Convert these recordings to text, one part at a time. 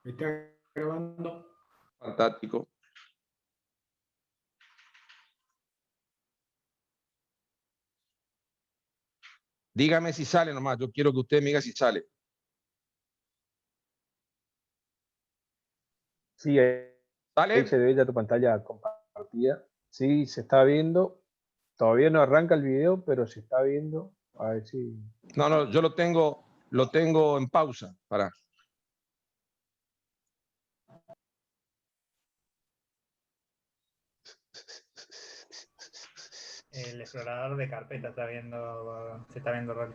¿Está grabando? Fantástico. Dígame si sale nomás. Yo quiero que usted me diga si sale. Sí, ahí ¿Sale? se ve ya tu pantalla compartida. Sí, se está viendo. Todavía no arranca el video, pero se está viendo. A ver si... No, yo lo tengo en pausa. Para. El explorador de carpeta se está viendo raro.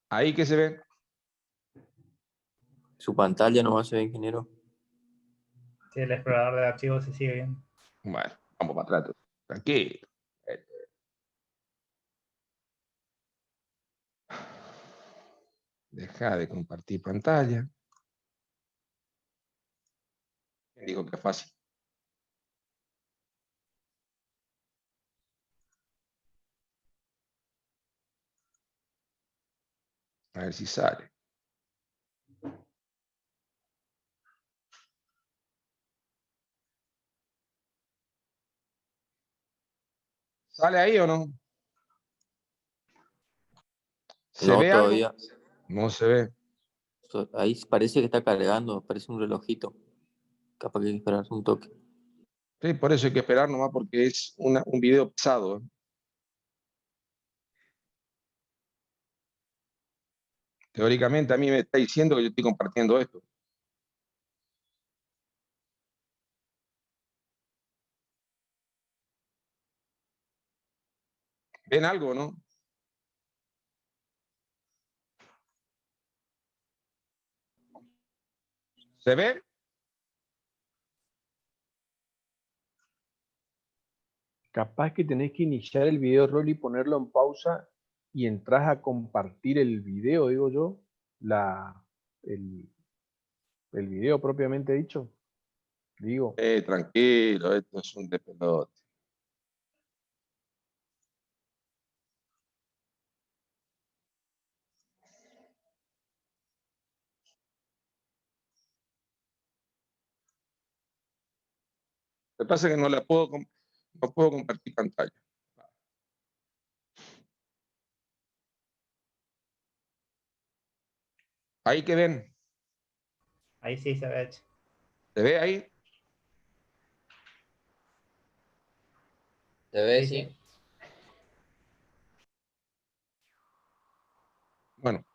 Ahí que se ve. Su pantalla nomás se ve, ingeniero. Sí, el explorador de archivos se sigue viendo. Bueno, vamos para atrás. Tranquilo. Deja de compartir pantalla. Digo que es fácil. A ver si sale. ¿Sale ahí o no? ¿Se No, ve algo? todavía. No se ve. Ahí parece que está cargando, parece un relojito. Capaz que hay que esperar un toque. Sí, por eso hay que esperar nomás porque es un video pesado. Teóricamente a mí me está diciendo que yo estoy compartiendo esto. ¿Ven algo, no? ¿Se ve? Capaz que tenés que iniciar el video roll y ponerlo en pausa y entras a compartir el video, digo yo, el, el video propiamente dicho. Digo, Tranquilo, esto es un despelote. Lo que pasa es que no puedo compartir pantalla. Ahí que ven. Ahí sí se ve hecho. ¿Se ve ahí? ¿Se ve? Sí, Sí. sí. Bueno.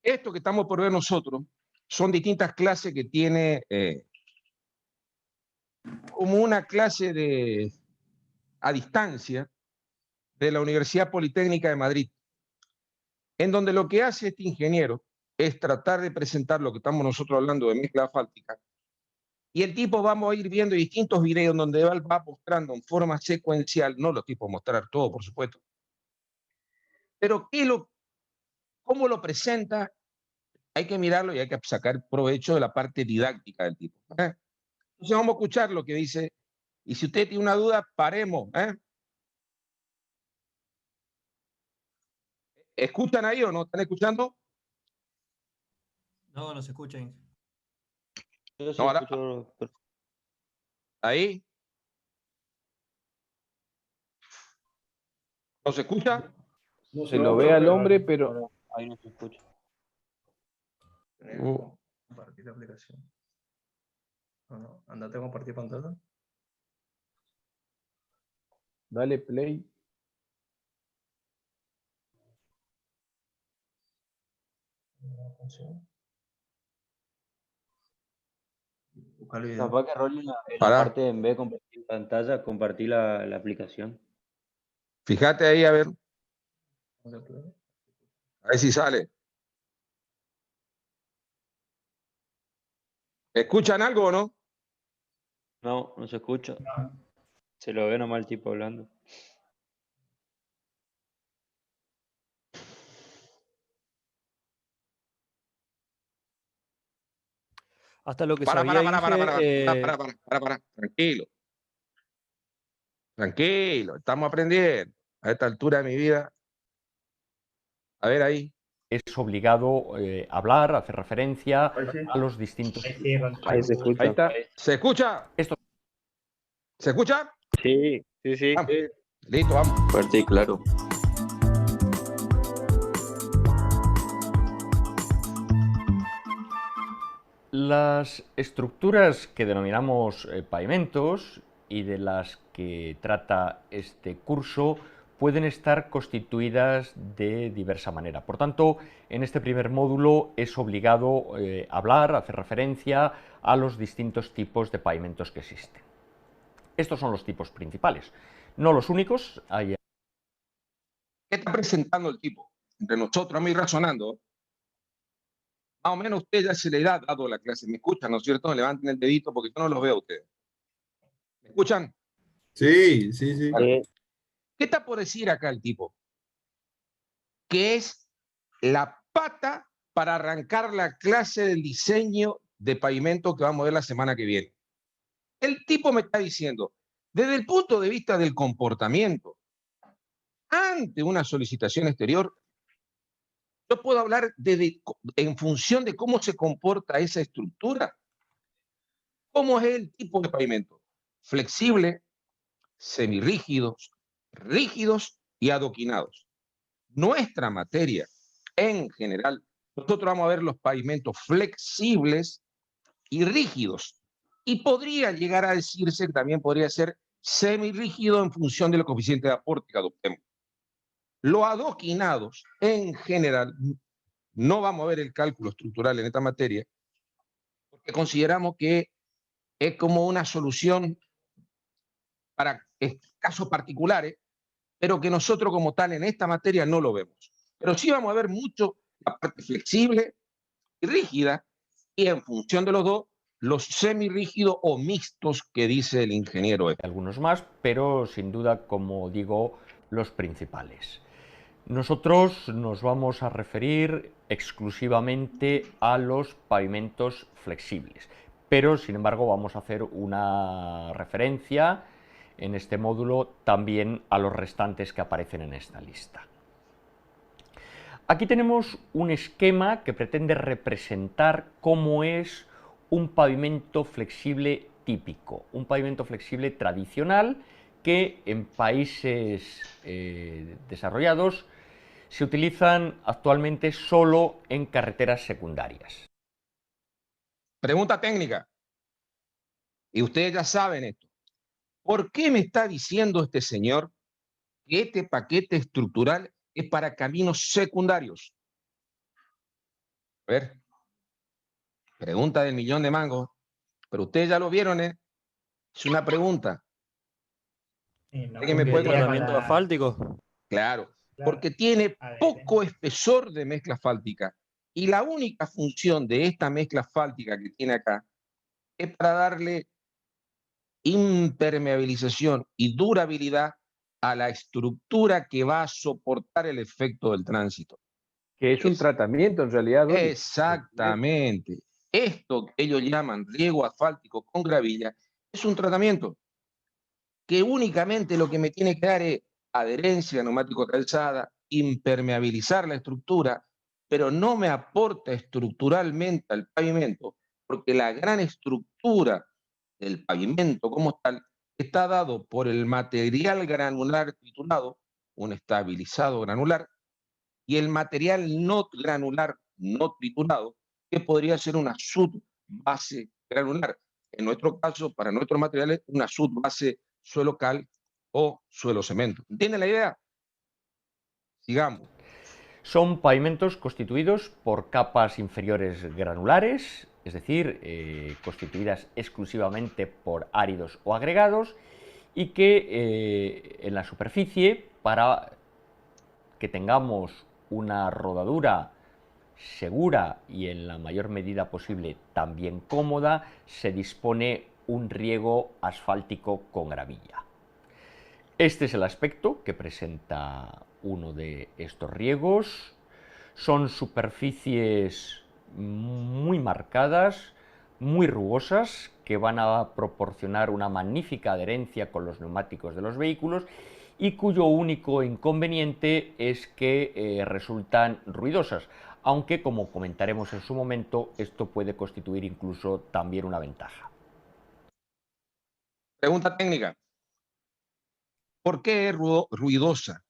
Esto que estamos por ver nosotros son distintas clases que tiene como una clase a distancia de la Universidad Politécnica de Madrid, en donde lo que hace este ingeniero es tratar de presentar lo que estamos nosotros hablando de mezcla asfáltica, y el tipo vamos a ir viendo distintos videos donde él va mostrando en forma secuencial, no lo tipo mostrar todo, por supuesto, pero cómo lo presenta, hay que mirarlo y hay que sacar provecho de la parte didáctica del tipo. Entonces vamos a escuchar lo que dice, y si usted tiene una duda, paremos. ¿Escuchan ahí o no? ¿Están escuchando? No, no se escucha, Inge. Yo sí No, ahora, escucho. ahí. ¿No se escucha? No se lo ve al hombre, pero Ahí no se escucha. Compartir la aplicación. No, andate a compartir pantalla. dale play. Busca el video. Capaz que Rolly en la Pará. parte en vez de compartir pantalla, compartir la aplicación. Fíjate ahí, a ver si sale. ¿Escuchan algo o no? No, no se escucha. Se lo ve nomás el tipo hablando. Hasta lo que Para, sabía Inge, tranquilo. Tranquilo, estamos aprendiendo. A esta altura de mi vida. A ver ahí. Es obligado hablar, hacer referencia a los distintos... Ahí sí, Ron. Ahí se escucha. Ahí está. ¿Se escucha? Esto. ¿Se escucha? Sí, sí, sí. Vamos. Listo, vamos. Fuerte y claro. Las estructuras que denominamos pavimentos y de las que trata este curso pueden estar constituidas de diversa manera. Por tanto, en este primer módulo es obligado hablar, hacer referencia a los distintos tipos de pavimentos que existen. Estos son los tipos principales, no los únicos. ¿Qué está presentando el tipo? Entre nosotros, vamos a ir razonando. Más o menos usted ya se le ha dado la clase. ¿Me escuchan, no es cierto? Levanten el dedito porque yo no los veo a ustedes. ¿Me escuchan? Sí, sí, sí. Vale. ¿Qué está por decir acá el tipo? Que es la pata para arrancar la clase del diseño de pavimento que vamos a ver la semana que viene. El tipo me está diciendo, desde el punto de vista del comportamiento, ante una solicitación exterior, yo puedo hablar en función de cómo se comporta esa estructura. ¿Cómo es el tipo de pavimento? Flexible, semirrígidos, rígidos y adoquinados. Nuestra materia, en general, nosotros vamos a ver los pavimentos flexibles y rígidos. Y podría llegar a decirse que también podría ser semirrígido en función del coeficiente de aporte que adoptemos. Los adoquinados, en general, no vamos a ver el cálculo estructural en esta materia, porque consideramos que es como una solución para casos particulares, pero que nosotros como tal en esta materia no lo vemos. Pero sí vamos a ver mucho la parte flexible y rígida, y en función de los dos, los semirrígidos o mixtos que dice el ingeniero. Algunos más, pero sin duda, como digo, los principales. Nosotros nos vamos a referir exclusivamente a los pavimentos flexibles, pero sin embargo vamos a hacer una referencia en este módulo también a los restantes que aparecen en esta lista. Aquí tenemos un esquema que pretende representar cómo es un pavimento flexible típico, un pavimento flexible tradicional que en países desarrollados se utilizan actualmente solo en carreteras secundarias. Pregunta técnica. Y ustedes ya saben esto. ¿Por qué me está diciendo este señor que este paquete estructural es para caminos secundarios? A ver. Pregunta del millón de mangos. Pero ustedes ya lo vieron, ¿eh? Es una pregunta. Sí, no, ¿Alguien me porque puede tratamiento para- asfáltico. Claro, Claro. porque tiene A ver, poco espesor de mezcla asfáltica. Y la única función de esta mezcla asfáltica que tiene acá es para darle impermeabilización y durabilidad a la estructura que va a soportar el efecto del tránsito. Que es un tratamiento en realidad, Dolly. Exactamente. Esto que ellos llaman riego asfáltico con gravilla es un tratamiento que únicamente lo que me tiene que dar es adherencia neumático calzada, impermeabilizar la estructura, pero no me aporta estructuralmente al pavimento, porque la gran estructura del pavimento como tal está dado por el material granular triturado, un estabilizado granular, y el material no granular no triturado, que podría ser una subbase granular. En nuestro caso, para nuestros materiales, una subbase suelo cal o suelo cemento. ¿Entienden la idea? Sigamos. Son pavimentos constituidos por capas inferiores granulares, es decir, constituidas exclusivamente por áridos o agregados, y que en la superficie, para que tengamos una rodadura segura y en la mayor medida posible también cómoda, se dispone un riego asfáltico con gravilla. Este es el aspecto que presenta uno de estos riegos. Son superficies muy marcadas, muy rugosas que van a proporcionar una magnífica adherencia con los neumáticos de los vehículos y cuyo único inconveniente es que resultan ruidosas, aunque como comentaremos en su momento, esto puede constituir incluso también una ventaja. Pregunta técnica. ¿Por qué es ruidosa?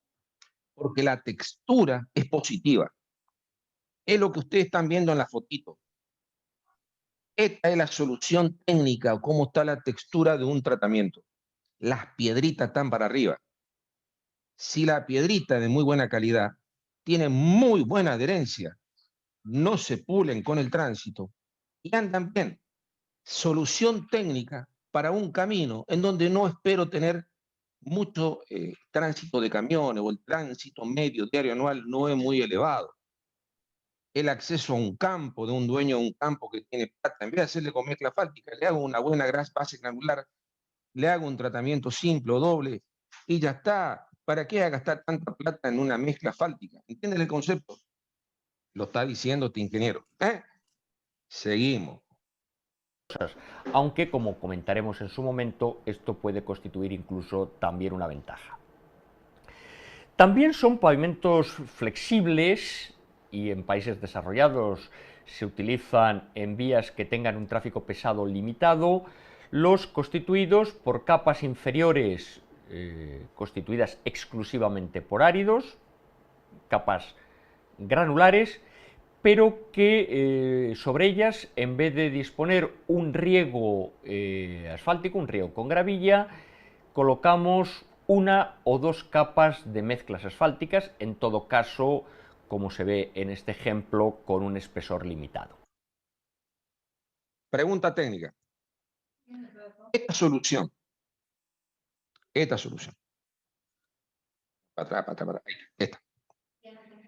Porque la textura es positiva. Es lo que ustedes están viendo en la fotito. Esta es la solución técnica, o cómo está la textura de un tratamiento. Las piedritas están para arriba. Si la piedrita es de muy buena calidad, tiene muy buena adherencia, no se pulen con el tránsito y andan bien. Solución técnica para un camino en donde no espero tener mucho tránsito de camiones, o el tránsito medio diario anual no es muy elevado. El acceso a un campo, de un dueño de un campo que tiene plata, en vez de hacerle con mezcla asfáltica, le hago una buena base granular, le hago un tratamiento simple o doble y ya está. ¿Para qué gastar tanta plata en una mezcla asfáltica? ¿Entienden el concepto? Lo está diciendo este ingeniero. Seguimos. Aunque, como comentaremos en su momento, esto puede constituir incluso también una ventaja. También son pavimentos flexibles y en países desarrollados se utilizan en vías que tengan un tráfico pesado limitado, los constituidos por capas inferiores constituidas exclusivamente por áridos, capas granulares, pero que sobre ellas, en vez de disponer un riego asfáltico, un riego con gravilla, colocamos una o dos capas de mezclas asfálticas, en todo caso, como se ve en este ejemplo, con un espesor limitado. Pregunta técnica. Esta solución, para atrás, esta,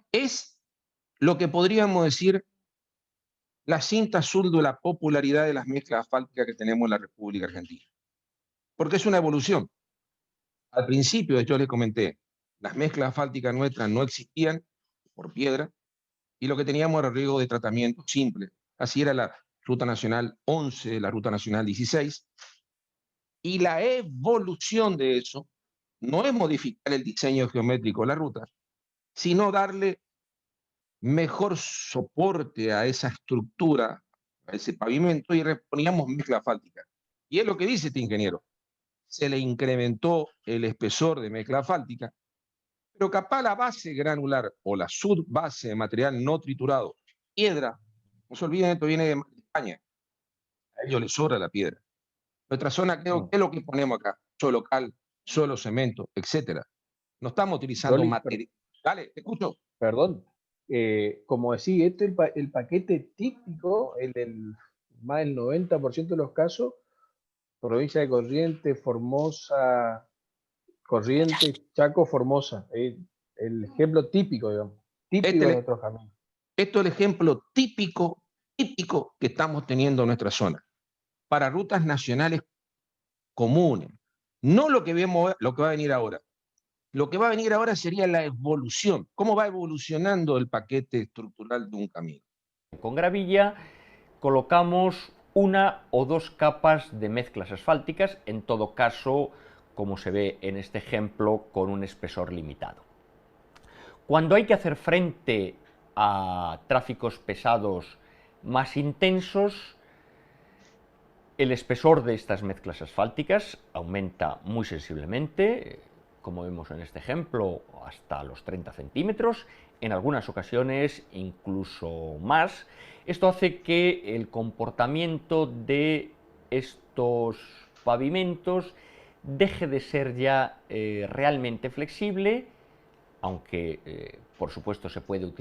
es lo que podríamos decir la cinta azul de la popularidad de las mezclas asfálticas que tenemos en la República Argentina. Porque es una evolución. Al principio, yo les comenté, las mezclas asfálticas nuestras no existían por piedra y lo que teníamos era riego de tratamiento simple. Así era la Ruta Nacional 11, la Ruta Nacional 16. Y la evolución de eso no es modificar el diseño geométrico de la ruta, sino darle mejor soporte a esa estructura, a ese pavimento, y poníamos mezcla asfáltica. Y es lo que dice este ingeniero. Se le incrementó el espesor de mezcla asfáltica, pero capaz la base granular o la subbase de material no triturado, piedra, no se olviden, esto viene de España, a ellos les sobra la piedra. Nuestra zona, ¿qué es lo que ponemos acá? Suelo local, suelo cemento, etcétera. No estamos utilizando material. Dale, te escucho. Perdón. Como decía, este es el paquete típico, más del 90% de los casos, provincia de Corrientes, Formosa, Corrientes, Chaco, Formosa. El ejemplo típico, digamos. Típico de nuestros caminos. Esto es el ejemplo típico que estamos teniendo en nuestra zona. Para rutas nacionales comunes. No lo que vemos, lo que va a venir ahora. Lo que va a venir ahora sería la evolución. ¿Cómo va evolucionando el paquete estructural de un camino? Con gravilla colocamos una o dos capas de mezclas asfálticas, en todo caso, como se ve en este ejemplo, con un espesor limitado. Cuando hay que hacer frente a tráficos pesados más intensos, el espesor de estas mezclas asfálticas aumenta muy sensiblemente, como vemos en este ejemplo, hasta los 30 centímetros, en algunas ocasiones incluso más. Esto hace que el comportamiento de estos pavimentos deje de ser ya realmente flexible, aunque por supuesto se puede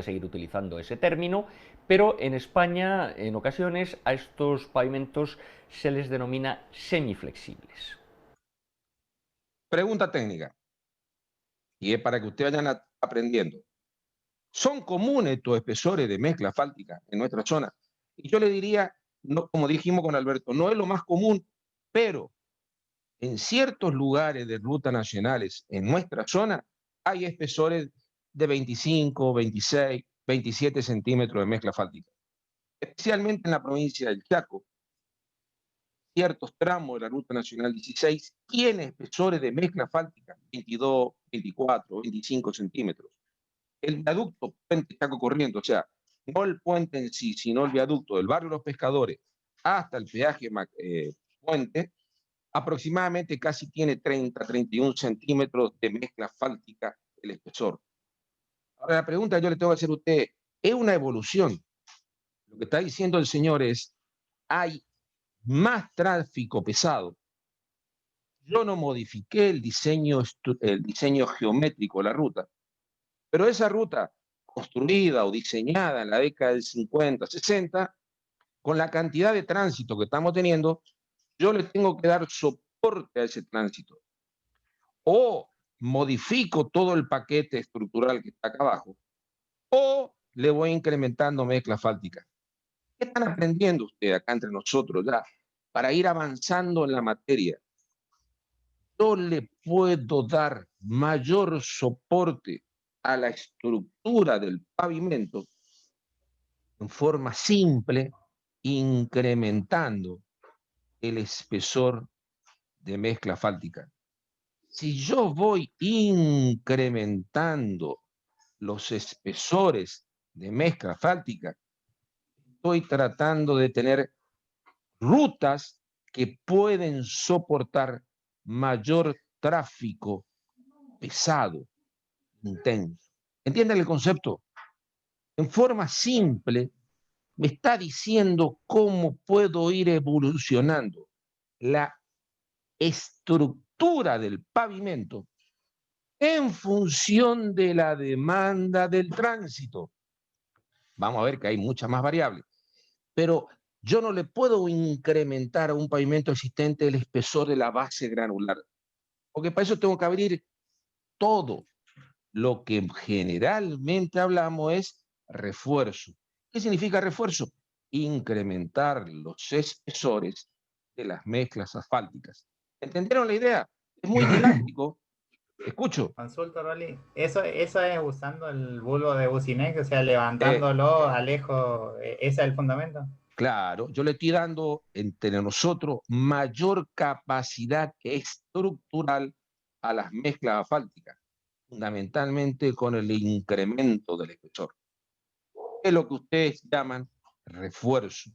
seguir utilizando ese término, pero en España en ocasiones a estos pavimentos se les denomina semiflexibles. Pregunta técnica, y es para que ustedes vayan aprendiendo. ¿Son comunes estos espesores de mezcla asfáltica en nuestra zona? Y yo le diría, no, como dijimos con Alberto, no es lo más común, pero en ciertos lugares de rutas nacionales en nuestra zona hay espesores de 25, 26, 27 centímetros de mezcla asfáltica. especialmente en la provincia del Chaco, ciertos tramos de la Ruta Nacional 16 tienen espesores de mezcla asfáltica, 22, 24, 25 centímetros. El viaducto Puente Chaco Corrientes, o sea, no el puente en sí, sino el viaducto del barrio Los Pescadores hasta el peaje Puente, aproximadamente casi tiene 30, 31 centímetros de mezcla asfáltica el espesor. Ahora la pregunta que yo le tengo que hacer a usted, ¿es una evolución? Lo que está diciendo el señor es, hay más tráfico pesado. Yo no modifiqué el diseño geométrico de la ruta, pero esa ruta construida o diseñada en la década del 50, 60, con la cantidad de tránsito que estamos teniendo, yo le tengo que dar soporte a ese tránsito. O modifico todo el paquete estructural que está acá abajo, o le voy incrementando mezcla asfáltica. ¿Qué están aprendiendo ustedes acá entre nosotros ya para ir avanzando en la materia? Yo le puedo dar mayor soporte a la estructura del pavimento en forma simple, incrementando el espesor de mezcla asfáltica. Si yo voy incrementando los espesores de mezcla asfáltica, estoy tratando de tener rutas que pueden soportar mayor tráfico pesado, intenso. ¿Entienden el concepto? En forma simple, me está diciendo cómo puedo ir evolucionando la estructura del pavimento en función de la demanda del tránsito. Vamos a ver que hay muchas más variables, pero yo no le puedo incrementar a un pavimento existente el espesor de la base granular, porque para eso tengo que abrir todo. Lo que generalmente hablamos es refuerzo. ¿Qué significa refuerzo? Incrementar los espesores de las mezclas asfálticas. ¿Entendieron la idea? Es muy didáctico. Escucho. Consulta, Rolly. Eso es usando el bulbo de Bucinec, o sea, levantándolo a lejos. ¿Ese es el fundamento? Claro, yo le estoy dando entre nosotros mayor capacidad estructural a las mezclas asfálticas, fundamentalmente con el incremento del espesor. Es lo que ustedes llaman refuerzo.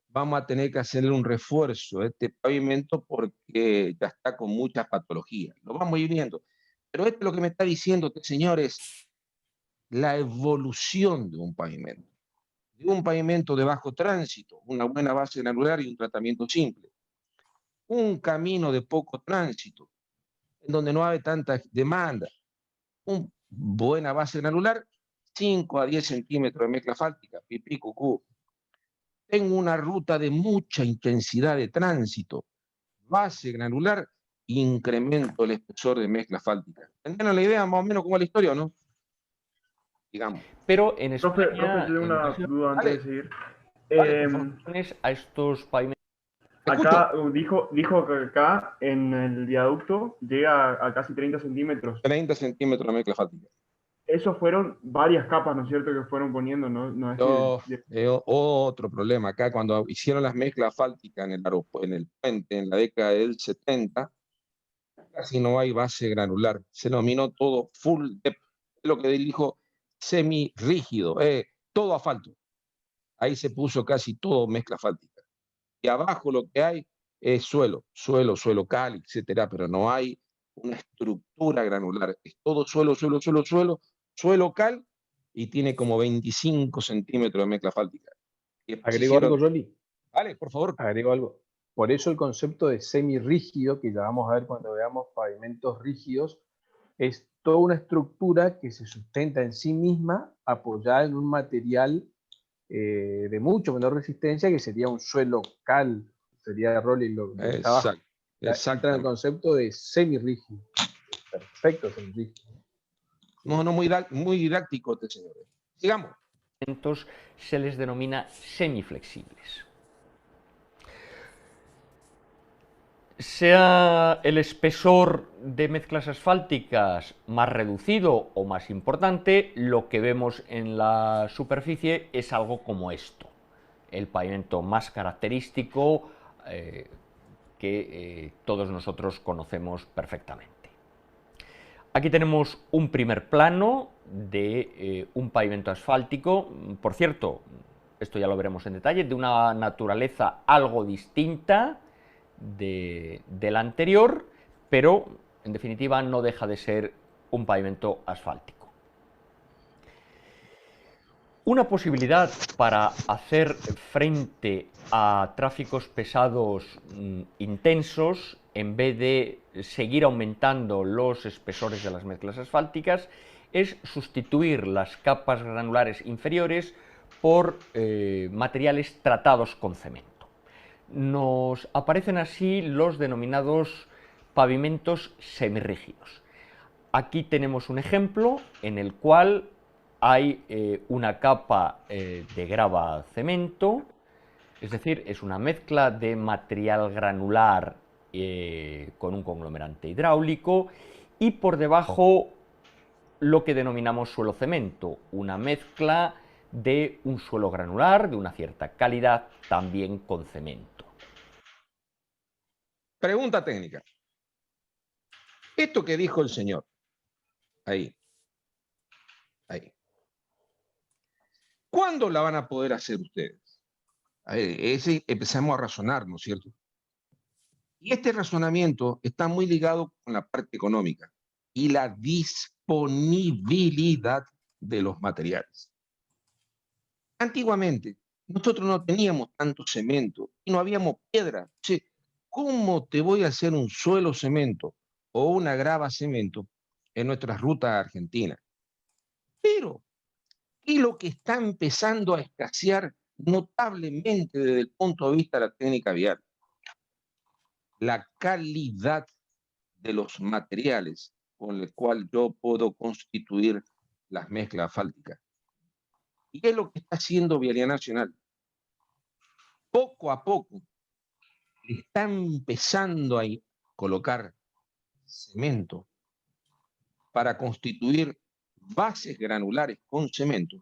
Vamos a tener que hacerle un refuerzo a este pavimento porque ya está con muchas patologías. Lo vamos a ir viendo. Pero esto es lo que me está diciendo, señores, la evolución de un pavimento. De un pavimento de bajo tránsito, una buena base granular y un tratamiento simple. Un camino de poco tránsito, en donde no hay tanta demanda. Una buena base granular, 5 a 10 centímetros de mezcla asfáltica, pipí, cucú. Tengo una ruta de mucha intensidad de tránsito, base granular, incremento el espesor de mezcla asfáltica. ¿Entienden la idea más o menos cómo es la historia o no? Digamos. Pero en España... Profe, yo tengo una duda antes de seguir. A estos pavimentos... Acá dijo que acá en el viaducto llega a casi 30 centímetros. 30 centímetros de mezcla asfáltica. Esos fueron varias capas, ¿no es cierto?, que fueron poniendo, ¿no? Es otro problema. Acá cuando hicieron las mezclas asfálticas en el puente en la década del 70, casi no hay base granular. Se nominó todo full depth, lo que dijo semi-rígido, todo asfalto. Ahí se puso casi todo mezcla asfáltica. Y abajo lo que hay es suelo, cal, etcétera, pero no hay una estructura granular. Es todo suelo cal, y tiene como 25 centímetros de mezcla asfáltica. ¿Agrego algo, Rolly? Vale, por favor. Agrego algo. Por eso el concepto de semirrígido, que ya vamos a ver cuando veamos pavimentos rígidos, es toda una estructura que se sustenta en sí misma, apoyada en un material de mucho menor resistencia, que sería un suelo cal, sería Rolly lo que está abajo. Exacto. En el concepto de semirrígido. Perfecto, semirrígido. No, muy didáctico este señor. Sigamos. Se les denomina semiflexibles. Sea el espesor de mezclas asfálticas más reducido o más importante, lo que vemos en la superficie es algo como esto. el pavimento más característico que todos nosotros conocemos perfectamente. Aquí tenemos un primer plano de un pavimento asfáltico, por cierto, esto ya lo veremos en detalle, de una naturaleza algo distinta del anterior, pero en definitiva no deja de ser un pavimento asfáltico. Una posibilidad para hacer frente a tráficos pesados intensos, en vez de seguir aumentando los espesores de las mezclas asfálticas, es sustituir las capas granulares inferiores por materiales tratados con cemento. Nos aparecen así los denominados pavimentos semirrígidos. Aquí tenemos un ejemplo en el cual hay una capa de grava cemento, es decir, es una mezcla de material granular con un conglomerante hidráulico, y por debajo lo que denominamos suelo cemento, una mezcla de un suelo granular de una cierta calidad también con cemento. Pregunta técnica. Esto que dijo el señor, ahí. ¿Cuándo la van a poder hacer ustedes? Empezamos a razonar, ¿no es cierto? Y este razonamiento está muy ligado con la parte económica y la disponibilidad de los materiales. Antiguamente, nosotros no teníamos tanto cemento y no habíamos piedra. Che, ¿cómo te voy a hacer un suelo cemento o una grava cemento en nuestras rutas argentinas? Pero, ¿qué es lo que está empezando a escasear notablemente desde el punto de vista de la técnica vial? La calidad de los materiales con el cual yo puedo constituir las mezclas asfálticas. Y es lo que está haciendo Vialidad Nacional. Poco a poco está empezando a colocar cemento para constituir bases granulares con cemento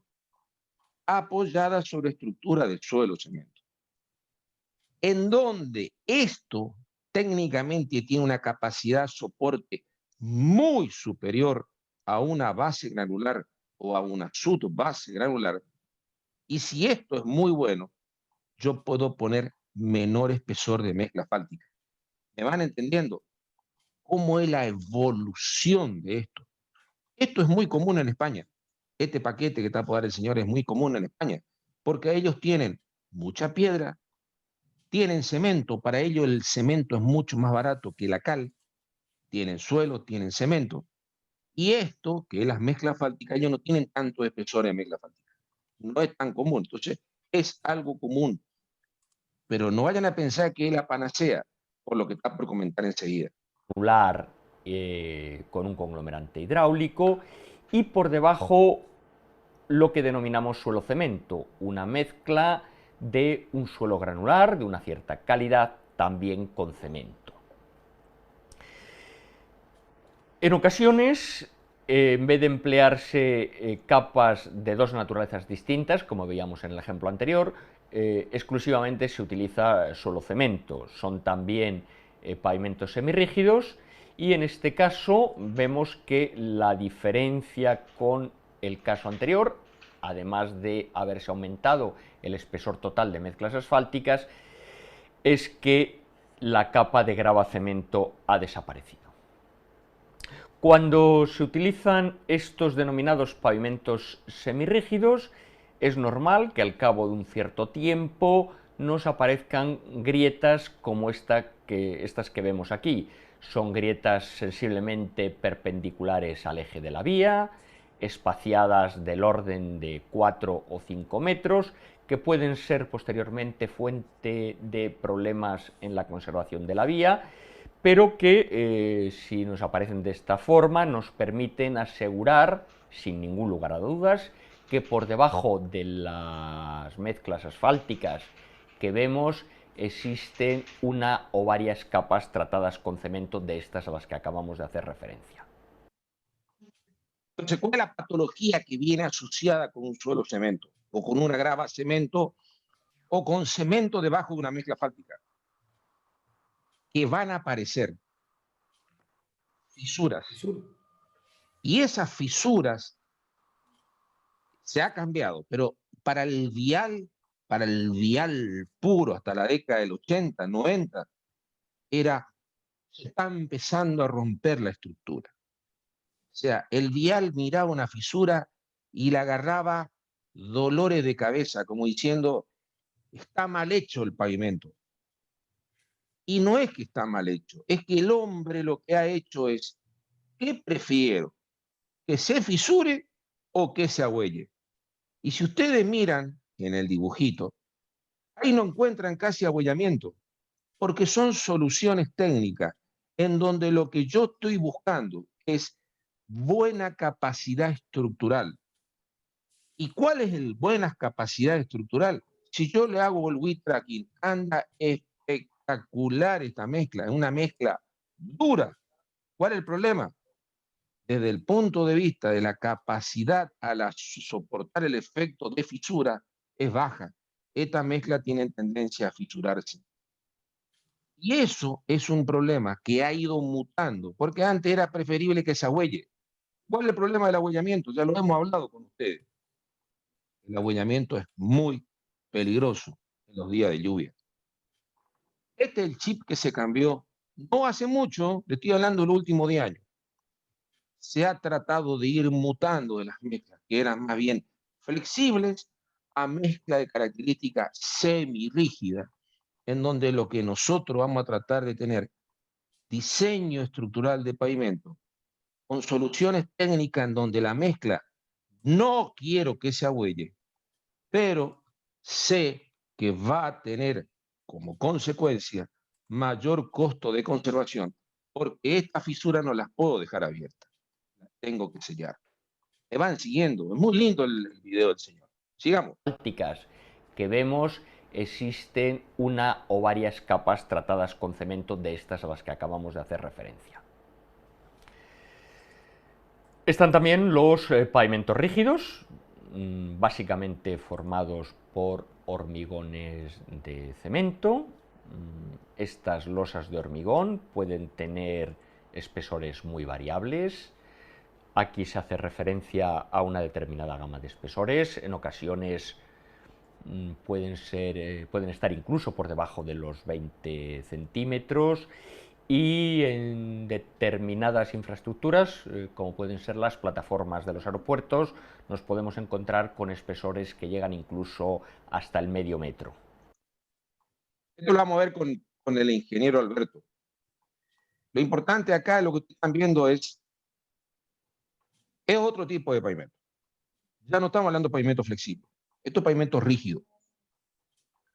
apoyadas sobre estructura de suelo cemento, en donde esto técnicamente tiene una capacidad de soporte muy superior a una base granular o a una subbase granular. Y si esto es muy bueno, yo puedo poner menor espesor de mezcla asfáltica. ¿Me van entendiendo cómo es la evolución de esto? Esto es muy común en España. Este paquete que está por dar el señor es muy común en España, porque ellos tienen mucha piedra, tienen cemento, para ellos el cemento es mucho más barato que la cal, tienen suelo, tienen cemento, y esto, que es las mezclas asfálticas, ellos no tienen tanto espesor en mezcla asfáltica, no es tan común, entonces es algo común, pero no vayan a pensar que es la panacea, por lo que está por comentar enseguida. Con un conglomerante hidráulico, y por debajo lo que denominamos suelo cemento, una mezcla de un suelo granular de una cierta calidad también con cemento. En ocasiones, en vez de emplearse capas de dos naturalezas distintas, como veíamos en el ejemplo anterior, exclusivamente se utiliza suelo cemento. Son también pavimentos semirrígidos, y en este caso vemos que la diferencia con el caso anterior, además de haberse aumentado el espesor total de mezclas asfálticas, es que la capa de grava cemento ha desaparecido. Cuando se utilizan estos denominados pavimentos semirrígidos, es normal que al cabo de un cierto tiempo nos aparezcan grietas como estas que vemos aquí. Son grietas sensiblemente perpendiculares al eje de la vía, espaciadas del orden de 4 o 5 metros, que pueden ser posteriormente fuente de problemas en la conservación de la vía, pero que si nos aparecen de esta forma nos permiten asegurar, sin ningún lugar a dudas, que por debajo de las mezclas asfálticas que vemos existen una o varias capas tratadas con cemento de estas a las que acabamos de hacer referencia. Entonces, ¿cuál es la patología que viene asociada con un suelo cemento o con una grava cemento o con cemento debajo de una mezcla asfáltica, que van a aparecer fisuras. Y esas fisuras se ha cambiado, pero para el vial puro hasta la década del 80, 90, se está empezando a romper la estructura. O sea, el vial miraba una fisura y le agarraba dolores de cabeza, como diciendo, está mal hecho el pavimento. Y no es que está mal hecho, es que el hombre lo que ha hecho es, ¿qué prefiero? ¿Que se fisure o que se agüelle? Y si ustedes miran en el dibujito, ahí no encuentran casi agüellamiento, porque son soluciones técnicas en donde lo que yo estoy buscando es buena capacidad estructural. ¿Y cuál es el buena capacidad estructural? Si yo le hago el weed tracking, anda espectacular esta mezcla, es una mezcla dura. ¿Cuál es el problema? Desde el punto de vista de la capacidad a soportar el efecto de fisura, es baja. Esta mezcla tiene tendencia a fisurarse. Y eso es un problema que ha ido mutando, porque antes era preferible que se agüelle. ¿Cuál es el problema del agüellamiento? Ya lo hemos hablado con ustedes. El agüellamiento es muy peligroso en los días de lluvia. Este es el chip que se cambió no hace mucho, le estoy hablando del último 10 años. Se ha tratado de ir mutando de las mezclas, que eran más bien flexibles, a mezcla de características semi-rígidas, en donde lo que nosotros vamos a tratar de tener diseño estructural de pavimento, con soluciones técnicas en donde la mezcla no quiero que se agüelle, pero sé que va a tener como consecuencia mayor costo de conservación, porque esta fisura no las puedo dejar abiertas, las tengo que sellar. Me van siguiendo, es muy lindo el video del señor. Sigamos. Que vemos, existen una o varias capas tratadas con cemento de estas a las que acabamos de hacer referencia. Están también los pavimentos rígidos, básicamente formados por hormigones de cemento. Estas losas de hormigón pueden tener espesores muy variables. Aquí se hace referencia a una determinada gama de espesores. En ocasiones pueden estar incluso por debajo de los 20 centímetros. Y en determinadas infraestructuras, como pueden ser las plataformas de los aeropuertos, nos podemos encontrar con espesores que llegan incluso hasta el medio metro. Esto lo vamos a ver con el ingeniero Alberto. Lo importante acá, lo que están viendo es otro tipo de pavimento. Ya no estamos hablando de pavimento flexible. Esto es pavimento rígido.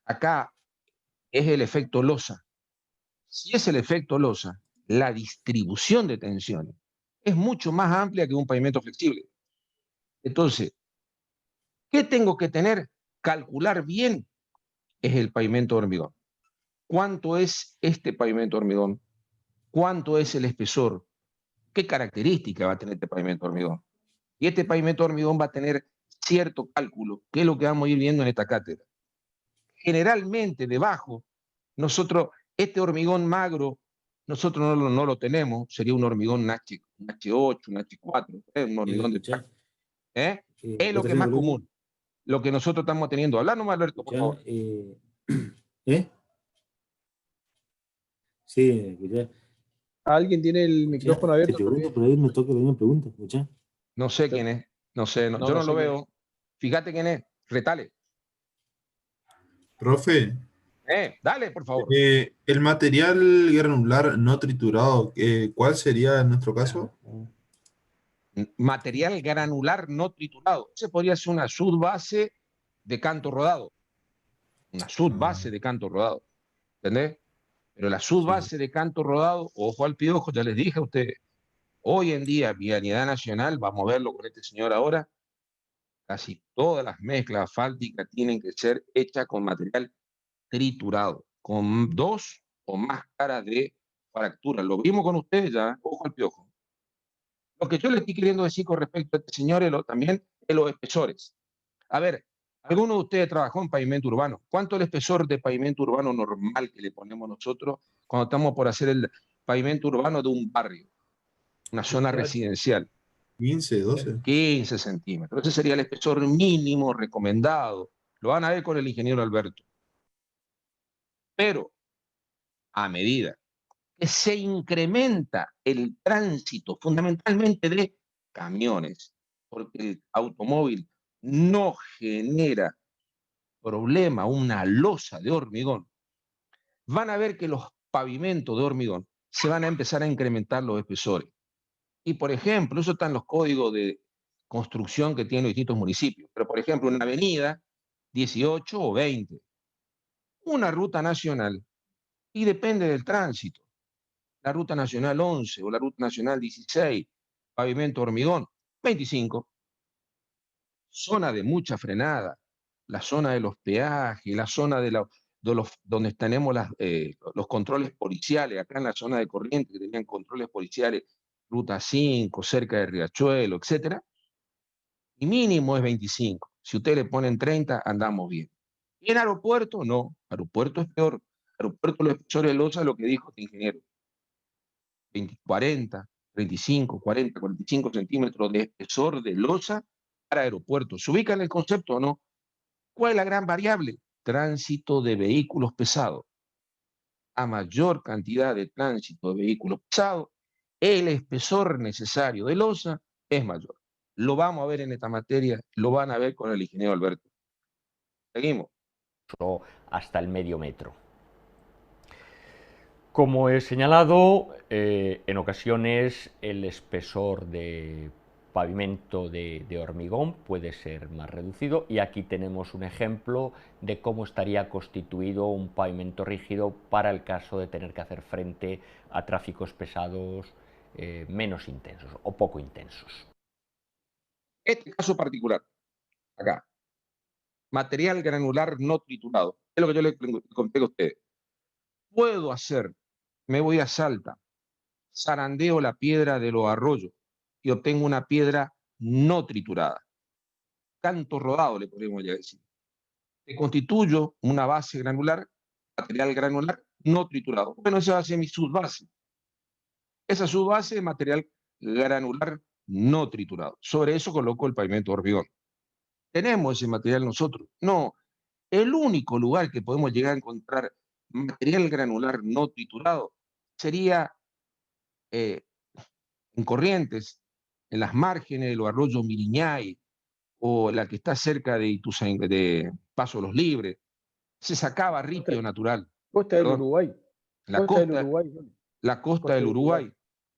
Acá es el efecto losa. Si es el efecto losa, la distribución de tensiones es mucho más amplia que un pavimento flexible. Entonces, ¿qué tengo que tener? Calcular bien es el pavimento de hormigón. ¿Cuánto es este pavimento de hormigón? ¿Cuánto es el espesor? ¿Qué característica va a tener este pavimento de hormigón? Y este pavimento de hormigón va a tener cierto cálculo, que es lo que vamos a ir viendo en esta cátedra. Generalmente debajo, este hormigón magro, nosotros no lo tenemos, sería un hormigón H8, un H4, un hormigón de... Es lo que es más común, lo que nosotros estamos teniendo. Habla nomás, Alberto, por favor. Sí, escuchá. ¿Alguien tiene el micrófono abierto? Te pregunto, por ahí me toca la misma pregunta, escuchá. No sé quién es, no sé, yo no lo veo. Fíjate quién es, retale. Profe. Dale, por favor. El material granular no triturado, ¿cuál sería en nuestro caso? Material granular no triturado. Ese podría ser una subbase de canto rodado. Una subbase de canto rodado. ¿Entendés? Pero la subbase de canto rodado, ojo al piojo, ya les dije a ustedes, hoy en día, Vialidad Nacional, vamos a verlo con este señor ahora, casi todas las mezclas asfálticas tienen que ser hechas con material triturado, con 2 o más caras de fractura. Lo vimos con ustedes ya, ojo al piojo. Lo que yo le estoy queriendo decir con respecto a este señor también es los espesores. A ver, ¿Alguno de ustedes trabajó en pavimento urbano? ¿Cuánto es el espesor de pavimento urbano normal que le ponemos nosotros cuando estamos por hacer el pavimento urbano de un barrio, una zona 18, residencial? 15, 12. 15 centímetros. Ese sería el espesor mínimo recomendado. Lo van a ver con el ingeniero Alberto. Pero a medida que se incrementa el tránsito, fundamentalmente de camiones, porque el automóvil no genera problema, una losa de hormigón, van a ver que los pavimentos de hormigón se van a empezar a incrementar los espesores. Y por ejemplo, eso está en los códigos de construcción que tienen los distintos municipios. Pero por ejemplo, una avenida 18 o 20, una ruta nacional, y depende del tránsito. La ruta nacional 11 o la ruta nacional 16, pavimento hormigón, 25. Zona de mucha frenada, la zona de los peajes, la zona de donde tenemos los controles policiales, acá en la zona de Corrientes, que tenían controles policiales, ruta 5, cerca de Riachuelo, etcétera, y mínimo es 25. Si ustedes le ponen 30, andamos bien. Y en aeropuerto, no, aeropuerto es peor. Aeropuerto, los espesores de losa, lo que dijo este ingeniero, 20, 40, 35, 40, 45 centímetros de espesor de losa para aeropuertos. ¿Se ubica en el concepto o no? ¿Cuál es la gran variable? Tránsito de vehículos pesados. A mayor cantidad de tránsito de vehículos pesados, el espesor necesario de losa es mayor. Lo vamos a ver en esta materia, lo van a ver con el ingeniero Alberto. Seguimos. Hasta el medio metro. Como he señalado, en ocasiones el espesor de pavimento de hormigón puede ser más reducido, y aquí tenemos un ejemplo de cómo estaría constituido un pavimento rígido para el caso de tener que hacer frente a tráficos pesados menos intensos o poco intensos. Este caso particular, acá, material granular no triturado, es lo que yo le conté a ustedes. Puedo hacer, me voy a Salta, zarandeo la piedra de los arroyos y obtengo una piedra no triturada. Canto rodado, le podemos ya decir. Que constituyo una base granular, material granular no triturado. Bueno, esa va a ser mi subbase. Esa subbase es material granular no triturado. Sobre eso coloco el pavimento de hormigón. ¿Tenemos ese material nosotros? No. El único lugar que podemos llegar a encontrar material granular no triturado sería en Corrientes, en las márgenes de los arroyos Miriñay, o la que está cerca de Paso Los Libres. Se sacaba ripio natural. Costa del Uruguay. La costa del Uruguay.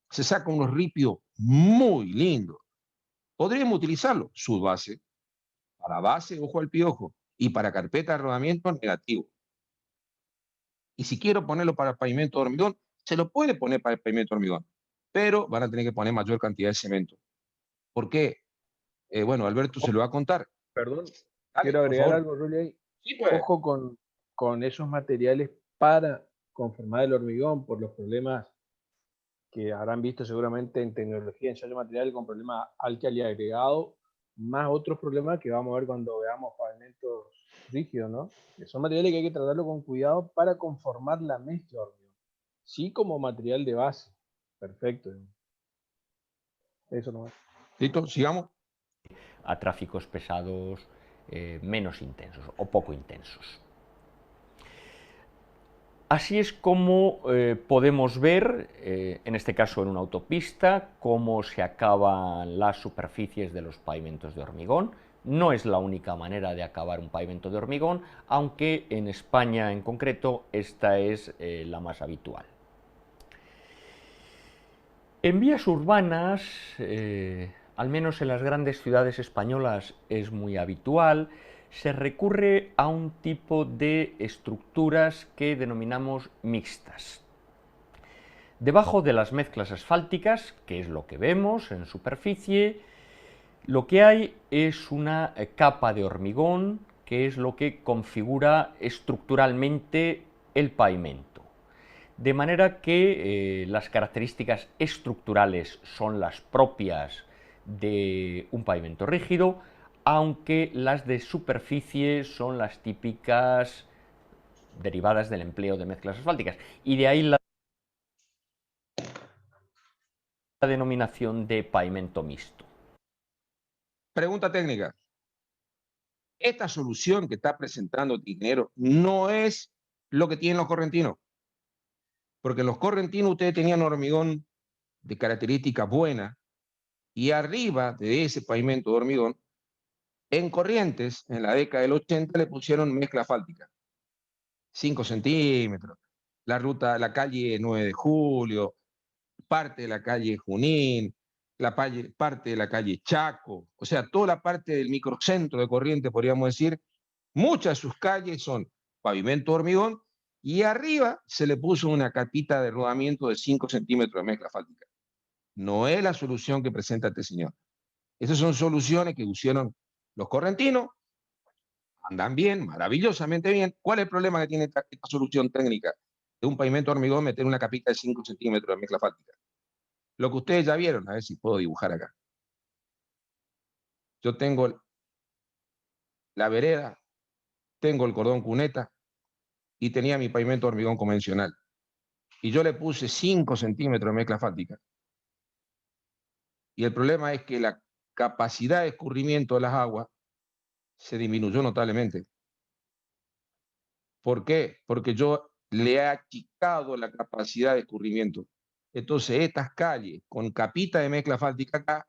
Se saca unos ripios muy lindos. Podríamos utilizarlo, subbase. Para base, ojo al piojo. Y para carpeta de rodamiento, negativo. Y si quiero ponerlo para pavimento de hormigón, se lo puede poner para el pavimento de hormigón, pero van a tener que poner mayor cantidad de cemento. ¿Por qué? Bueno, Alberto se lo va a contar. Perdón, Dale, quiero por agregar favor. algo, Rolly. Sí, pues. Ojo con esos materiales para conformar el hormigón, por los problemas que habrán visto seguramente en tecnología, ensayo material con problemas álcali agregado, más otros problemas que vamos a ver cuando veamos pavimentos rígidos, ¿no? Que son materiales que hay que tratarlo con cuidado para conformar la mezcla de hormigón. Sí, como material de base. Perfecto. Eso nomás. ¿Listo? Sigamos. A tráficos pesados menos intensos o poco intensos. Así es como podemos ver, en este caso en una autopista, cómo se acaban las superficies de los pavimentos de hormigón. No es la única manera de acabar un pavimento de hormigón, aunque en España en concreto esta es la más habitual. En vías urbanas, al menos en las grandes ciudades españolas es muy habitual, se recurre a un tipo de estructuras que denominamos mixtas. Debajo de las mezclas asfálticas, que es lo que vemos en superficie, lo que hay es una capa de hormigón, que es lo que configura estructuralmente el pavimento. De manera que las características estructurales son las propias de un pavimento rígido, aunque las de superficie son las típicas derivadas del empleo de mezclas asfálticas. Y de ahí la denominación de pavimento mixto. Pregunta técnica. Esta solución que está presentando el ingeniero no es lo que tienen los correntinos. Porque en los correntinos ustedes tenían hormigón de características buenas y arriba de ese pavimento de hormigón, en Corrientes, en la década del 80, le pusieron mezcla asfáltica. 5 centímetros. La ruta, la calle 9 de Julio, parte de la calle Junín, parte de la calle Chaco, o sea, toda la parte del microcentro de Corrientes, podríamos decir, muchas de sus calles son pavimento de hormigón y arriba se le puso una capita de rodamiento de 5 centímetros de mezcla asfáltica. No es la solución que presenta este señor. Esas son soluciones que pusieron los correntinos, andan bien, maravillosamente bien. ¿Cuál es el problema que tiene esta solución técnica de un pavimento de hormigón meter una capita de 5 centímetros de mezcla asfáltica? Lo que ustedes ya vieron, a ver si puedo dibujar acá. Yo tengo la vereda, tengo el cordón cuneta y tenía mi pavimento de hormigón convencional. Y yo le puse 5 centímetros de mezcla asfáltica. Y el problema es que la capacidad de escurrimiento de las aguas se disminuyó notablemente. ¿Por qué? Porque yo le he achicado la capacidad de escurrimiento. Entonces, estas calles con capita de mezcla asfáltica acá,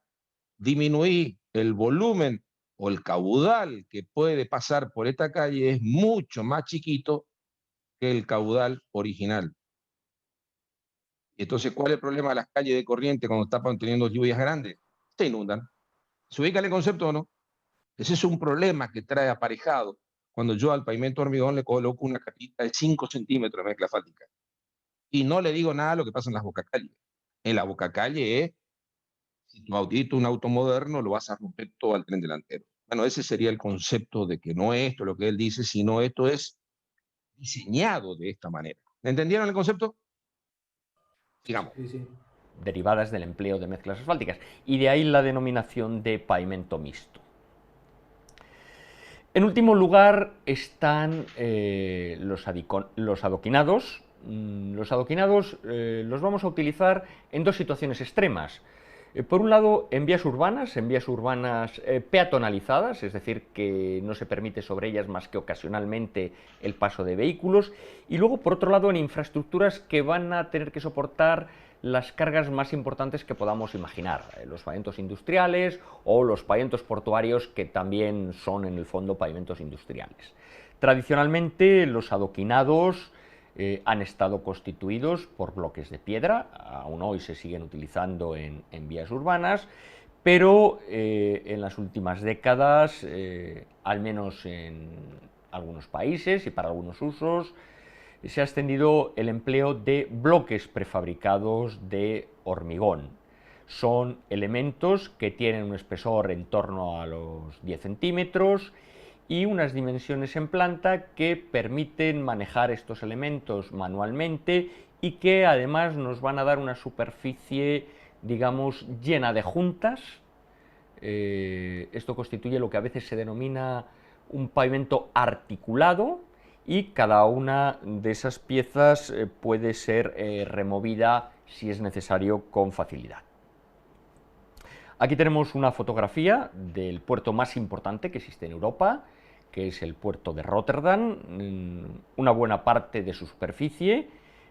disminuí el volumen o el caudal que puede pasar por esta calle es mucho más chiquito que el caudal original. Entonces, ¿cuál es el problema de las calles de Corrientes cuando están teniendo lluvias grandes? Se inundan. ¿Se ubica el concepto o no? Ese es un problema que trae aparejado cuando yo al pavimento de hormigón le coloco una capita de 5 centímetros de mezcla asfáltica. Y no le digo nada de lo que pasa en las bocacalles. En la bocacalle es, si tu autito, un auto moderno, lo vas a romper todo al tren delantero. Bueno, ese sería el concepto de que no es esto lo que él dice, sino esto es diseñado de esta manera. ¿Entendieron el concepto? Digamos. Sí, sí. Derivadas del empleo de mezclas asfálticas. Y de ahí la denominación de pavimento mixto. En último lugar están los adoquinados. Los adoquinados los vamos a utilizar en dos situaciones extremas. Por un lado, en vías urbanas peatonalizadas, es decir, que no se permite sobre ellas más que ocasionalmente el paso de vehículos, y luego, por otro lado, en infraestructuras que van a tener que soportar las cargas más importantes que podamos imaginar, los pavimentos industriales o los pavimentos portuarios, que también son en el fondo pavimentos industriales. Tradicionalmente, los adoquinados han estado constituidos por bloques de piedra, aún hoy se siguen utilizando en vías urbanas, pero en las últimas décadas, al menos en algunos países y para algunos usos, se ha extendido el empleo de bloques prefabricados de hormigón. Son elementos que tienen un espesor en torno a los 10 centímetros y unas dimensiones en planta que permiten manejar estos elementos manualmente y que además nos van a dar una superficie, digamos, llena de juntas. Esto constituye lo que a veces se denomina un pavimento articulado, y cada una de esas piezas puede ser removida si es necesario con facilidad. Aquí tenemos una fotografía del puerto más importante que existe en Europa, que es el puerto de Rotterdam. Una buena parte de su superficie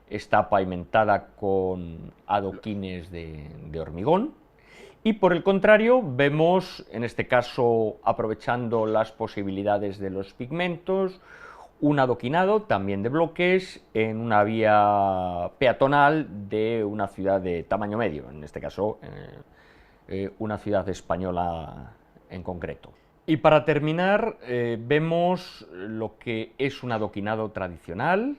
está pavimentada con adoquines de hormigón. Y por el contrario, vemos, en este caso aprovechando las posibilidades de los pigmentos, un adoquinado también de bloques en una vía peatonal de una ciudad de tamaño medio, en este caso una ciudad española en concreto. Y para terminar, vemos lo que es un adoquinado tradicional,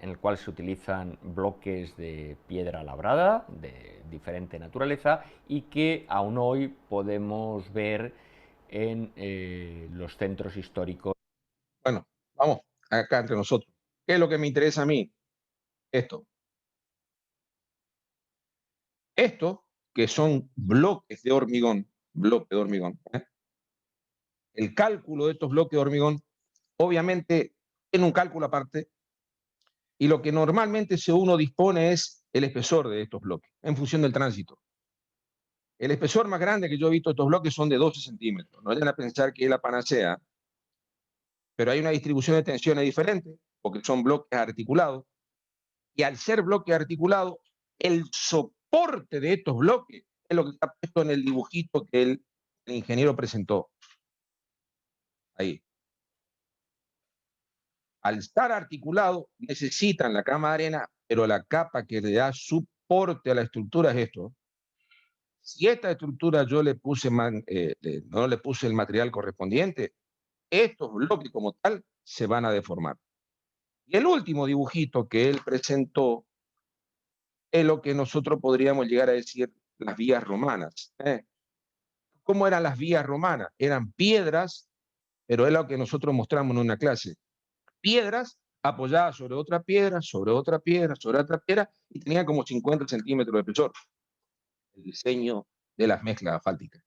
en el cual se utilizan bloques de piedra labrada de diferente naturaleza y que aún hoy podemos ver en los centros históricos. Bueno, vamos, acá entre nosotros. ¿Qué es lo que me interesa a mí? Esto. Esto, que son bloques de hormigón, el cálculo de estos bloques de hormigón, obviamente en un cálculo aparte, y lo que normalmente uno dispone es el espesor de estos bloques, en función del tránsito. El espesor más grande que yo he visto de estos bloques son de 12 centímetros. No vayan a pensar que es la panacea, pero hay una distribución de tensiones diferente, porque son bloques articulados, y al ser bloques articulados, el soporte de estos bloques es lo que está puesto en el dibujito que el ingeniero presentó. Ahí. Al estar articulado, necesitan la cama de arena, pero la capa que le da soporte a la estructura es esto. Si esta estructura yo le puse no le puse el material correspondiente, estos bloques como tal se van a deformar. Y el último dibujito que él presentó es lo que nosotros podríamos llegar a decir las vías romanas. ¿Cómo eran las vías romanas? Eran piedras, pero es lo que nosotros mostramos en una clase. Piedras apoyadas sobre otra piedra, sobre otra piedra, sobre otra piedra, y tenían como 50 centímetros de espesor. El diseño de las mezclas asfálticas.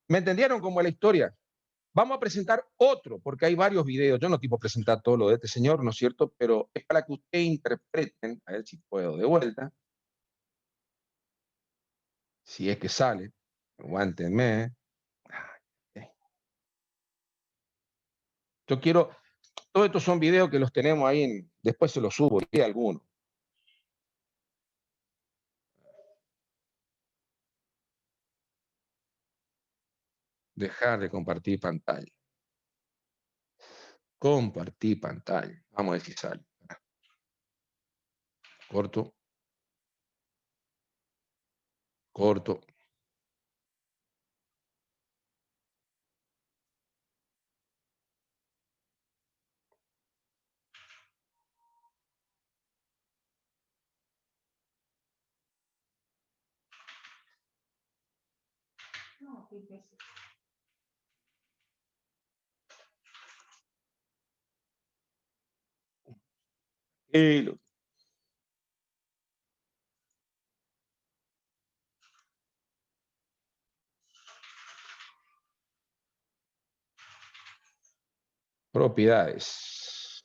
¿Me entendieron cómo es la historia? Vamos a presentar otro, porque hay varios videos. Yo no tipo presentar todo lo de este señor, ¿no es cierto? Pero es para que ustedes interpreten, a ver si puedo de vuelta. Si es que sale. Aguántenme. Yo quiero... Todos estos son videos que los tenemos ahí, después se los subo, y algunos. Dejar de compartir pantalla. Compartir pantalla. Vamos a ver si sale. Corto. Corto. Propiedades.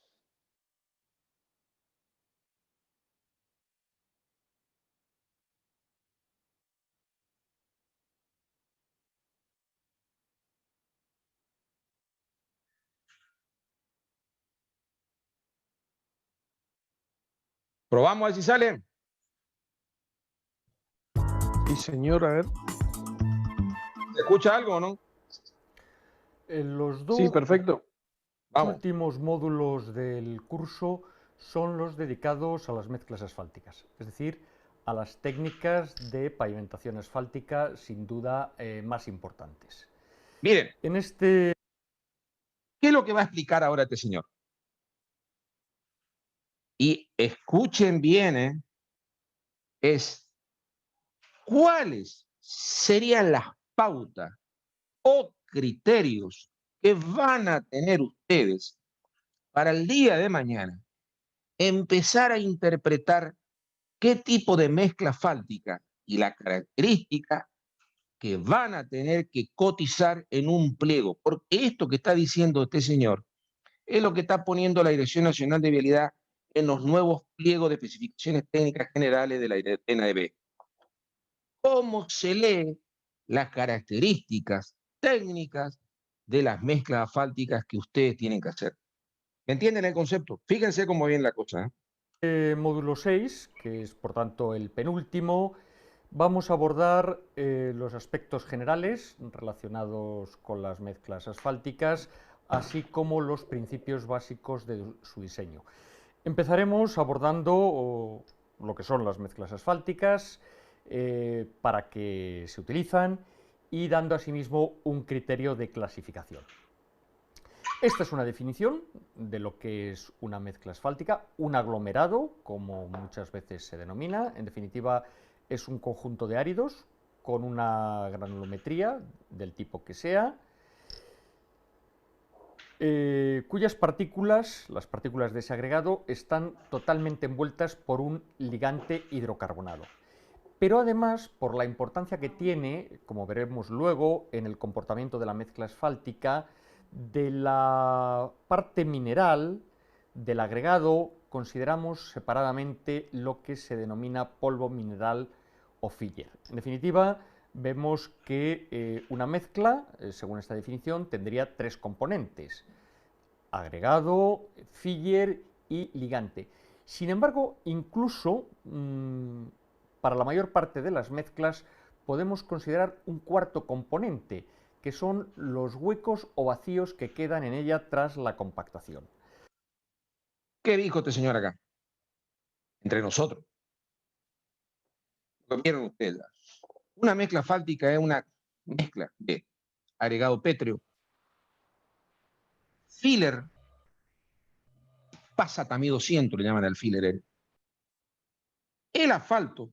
Probamos a ver si sale. Sí, señor, a ver. ¿Se escucha algo o no? Los dos Sí, perfecto. últimos módulos del curso son los dedicados a las mezclas asfálticas, es decir, a las técnicas de pavimentación asfáltica, sin duda más importantes. Miren, en este... ¿qué es lo que va a explicar ahora este señor? Y escuchen bien, es cuáles serían las pautas o criterios que van a tener ustedes para el día de mañana empezar a interpretar qué tipo de mezcla asfáltica y la característica que van a tener que cotizar en un pliego, porque esto que está diciendo este señor es lo que está poniendo la Dirección Nacional de Vialidad en los nuevos pliegos de especificaciones técnicas generales de la NADB. ¿Cómo se lee las características técnicas de las mezclas asfálticas que ustedes tienen que hacer? ¿Me entienden el concepto? Fíjense cómo viene la cosa. Módulo 6, que es por tanto el penúltimo, vamos a abordar los aspectos generales relacionados con las mezclas asfálticas, así como los principios básicos de su diseño. Empezaremos abordando lo que son las mezclas asfálticas, para qué se utilizan y dando asimismo un criterio de clasificación. Esta es una definición de lo que es una mezcla asfáltica, un aglomerado, como muchas veces se denomina. En definitiva, es un conjunto de áridos con una granulometría del tipo que sea, cuyas partículas, las partículas de ese agregado, están totalmente envueltas por un ligante hidrocarbonado. pero además por la importancia que tiene, como veremos luego, en el comportamiento de la mezcla asfáltica, de la parte mineral del agregado, consideramos separadamente lo que se denomina polvo mineral o filler. En definitiva, vemos que una mezcla, según esta definición, tendría tres componentes: agregado, filler y ligante. Sin embargo, incluso para la mayor parte de las mezclas podemos considerar un cuarto componente, que son los huecos o vacíos que quedan en ella tras la compactación. ¿Qué dijo este señor acá? Entre nosotros. Lo vieron ustedes. Una mezcla asfáltica es una mezcla de agregado pétreo, filler, pasatami 200 le llaman al filler, el asfalto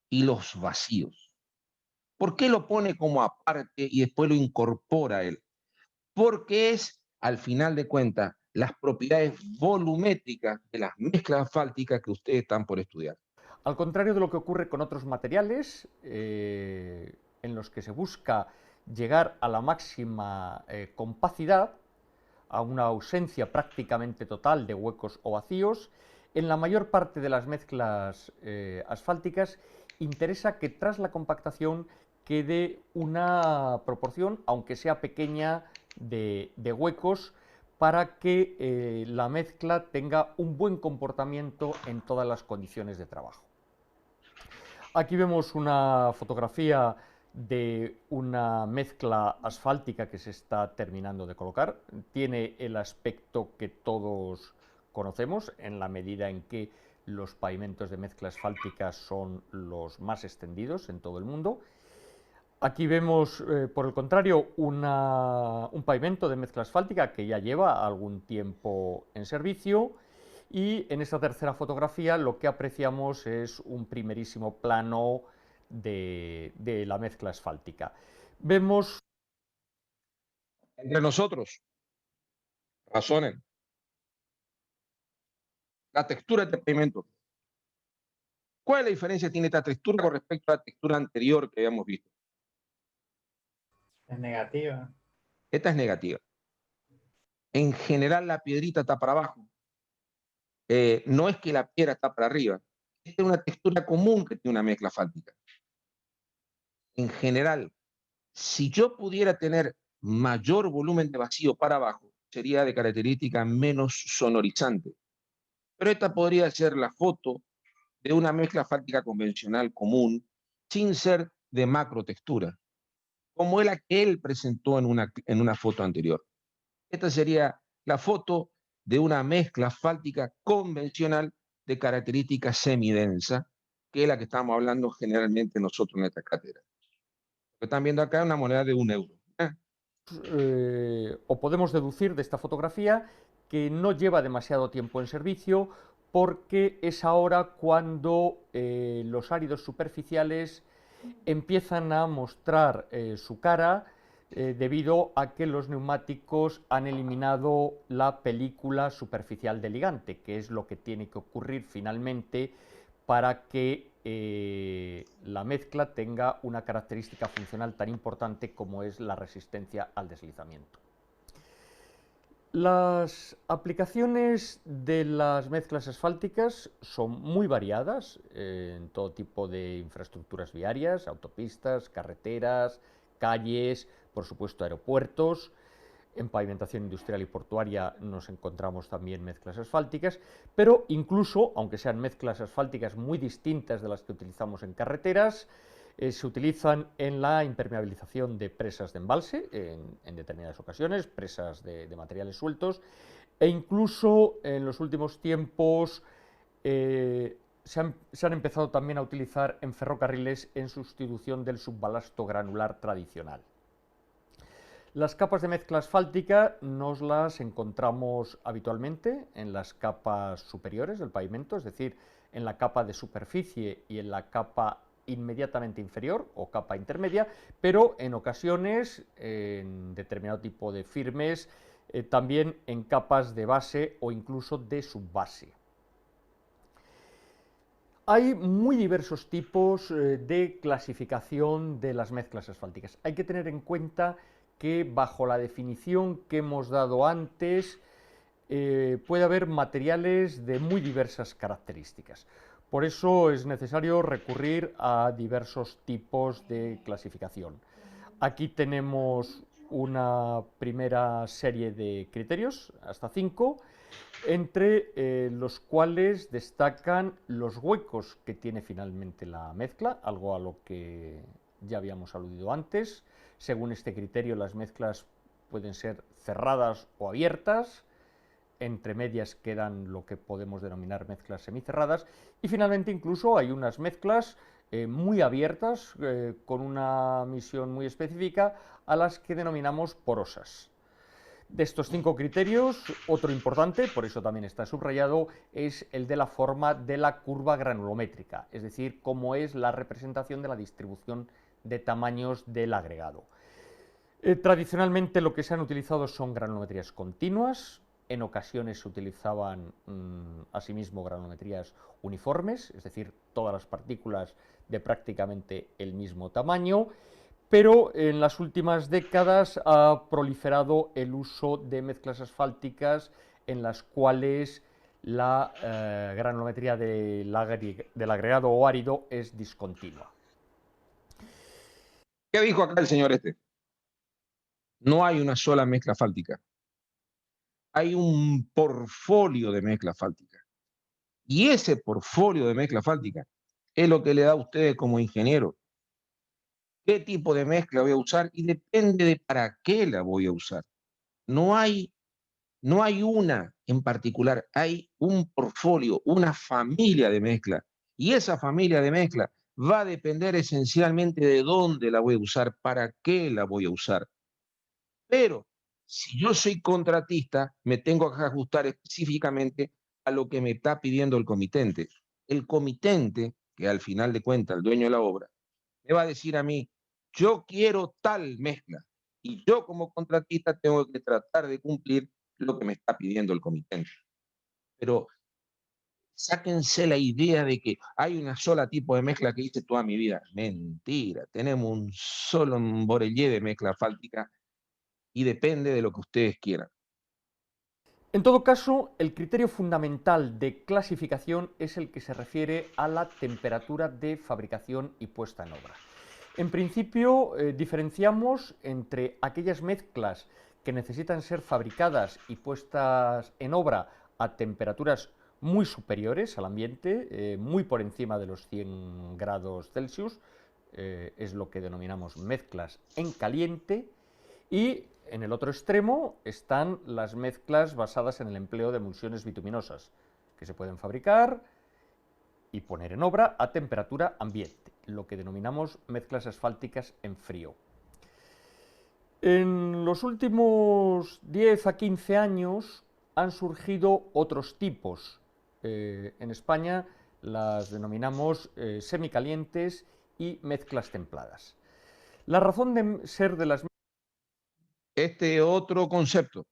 y los vacíos. ¿Por qué lo pone como aparte y después lo incorpora él? Porque es, al final de cuentas, las propiedades volumétricas de las mezclas asfálticas que ustedes están por estudiar. Al contrario de lo que ocurre con otros materiales, en los que se busca llegar a la máxima compacidad, a una ausencia prácticamente total de huecos o vacíos, en la mayor parte de las mezclas asfálticas interesa que tras la compactación quede una proporción, aunque sea pequeña, de huecos, para que la mezcla tenga un buen comportamiento en todas las condiciones de trabajo. Aquí vemos una fotografía de una mezcla asfáltica que se está terminando de colocar. Tiene el aspecto que todos conocemos, en la medida en que los pavimentos de mezcla asfáltica son los más extendidos en todo el mundo. Aquí vemos, por el contrario, un pavimento de mezcla asfáltica que ya lleva algún tiempo en servicio. Y en esta tercera fotografía lo que apreciamos es un primerísimo plano de la mezcla asfáltica. Vemos... Entre nosotros, razonen. La textura de este pavimento. ¿Cuál es la diferencia que tiene esta textura con respecto a la textura anterior que habíamos visto? Es negativa. Esta es negativa. En general la piedrita está para abajo. No es que la piedra está para arriba. Esta es una textura común que tiene una mezcla asfáltica. En general, si yo pudiera tener mayor volumen de vacío para abajo, sería de característica menos sonorizante. Pero esta podría ser la foto de una mezcla asfáltica convencional común, sin ser de macrotextura, como la que él presentó en una foto anterior. Esta sería la foto de una mezcla asfáltica convencional de característica semidensa, que es la que estamos hablando generalmente nosotros en esta cátedra. Lo que están viendo acá es una moneda de €1. O podemos deducir de esta fotografía que no lleva demasiado tiempo en servicio, porque es ahora cuando los áridos superficiales empiezan a mostrar su cara, debido a que los neumáticos han eliminado la película superficial del ligante, que es lo que tiene que ocurrir finalmente para que la mezcla tenga una característica funcional tan importante como es la resistencia al deslizamiento. Las aplicaciones de las mezclas asfálticas son muy variadas en todo tipo de infraestructuras viarias, autopistas, carreteras, calles, por supuesto aeropuertos. En pavimentación industrial y portuaria nos encontramos también mezclas asfálticas, pero incluso, aunque sean mezclas asfálticas muy distintas de las que utilizamos en carreteras, se utilizan en la impermeabilización de presas de embalse, en determinadas ocasiones, presas de materiales sueltos, e incluso en los últimos tiempos se han empezado también a utilizar en ferrocarriles en sustitución del subbalasto granular tradicional. Las capas de mezcla asfáltica nos las encontramos habitualmente en las capas superiores del pavimento, es decir, en la capa de superficie y en la capa inmediatamente inferior o capa intermedia, pero en ocasiones, en determinado tipo de firmes, también en capas de base o incluso de subbase. Hay muy diversos tipos de clasificación de las mezclas asfálticas. Hay que tener en cuenta que bajo la definición que hemos dado antes puede haber materiales de muy diversas características. Por eso es necesario recurrir a diversos tipos de clasificación. Aquí tenemos una primera serie de criterios, hasta 5, entre los cuales destacan los huecos que tiene finalmente la mezcla, algo a lo que ya habíamos aludido antes. Según este criterio, las mezclas pueden ser cerradas o abiertas. Entre medias quedan lo que podemos denominar mezclas semicerradas. Y finalmente incluso hay unas mezclas muy abiertas, con una misión muy específica, a las que denominamos porosas. De estos 5 criterios, otro importante, por eso también está subrayado, es el de la forma de la curva granulométrica, es decir, cómo es la representación de la distribución de tamaños del agregado. Tradicionalmente lo que se han utilizado son granulometrías continuas, en ocasiones se utilizaban asimismo granulometrías uniformes, es decir, todas las partículas de prácticamente el mismo tamaño, pero en las últimas décadas ha proliferado el uso de mezclas asfálticas en las cuales la granulometría del agregado o árido es discontinua. ¿Qué dijo acá el señor este? No hay una sola mezcla asfáltica. Hay un portfolio de mezcla asfáltica. Y ese portfolio de mezcla asfáltica es lo que le da a ustedes como ingeniero qué tipo de mezcla voy a usar y depende de para qué la voy a usar. No hay una en particular, hay un portfolio, una familia de mezcla. Y esa familia de mezcla va a depender esencialmente de dónde la voy a usar, para qué la voy a usar. Pero si yo soy contratista, me tengo que ajustar específicamente a lo que me está pidiendo el comitente. El comitente, que al final de cuentas el dueño de la obra, me va a decir a mí, yo quiero tal mezcla. Y yo como contratista tengo que tratar de cumplir lo que me está pidiendo el comitente. Pero sáquense la idea de que hay una sola tipo de mezcla que hice toda mi vida. Mentira, tenemos un solo borellé de mezcla asfáltica y depende de lo que ustedes quieran. En todo caso, el criterio fundamental de clasificación es el que se refiere a la temperatura de fabricación y puesta en obra. En principio, diferenciamos entre aquellas mezclas que necesitan ser fabricadas y puestas en obra a temperaturas muy superiores al ambiente, muy por encima de los 100 grados Celsius, es lo que denominamos mezclas en caliente, y en el otro extremo están las mezclas basadas en el empleo de emulsiones bituminosas, que se pueden fabricar y poner en obra a temperatura ambiente, lo que denominamos mezclas asfálticas en frío. En los últimos 10 a 15 años han surgido otros tipos. En España las denominamos semicalientes y mezclas templadas. La razón de ser de las este otro concepto.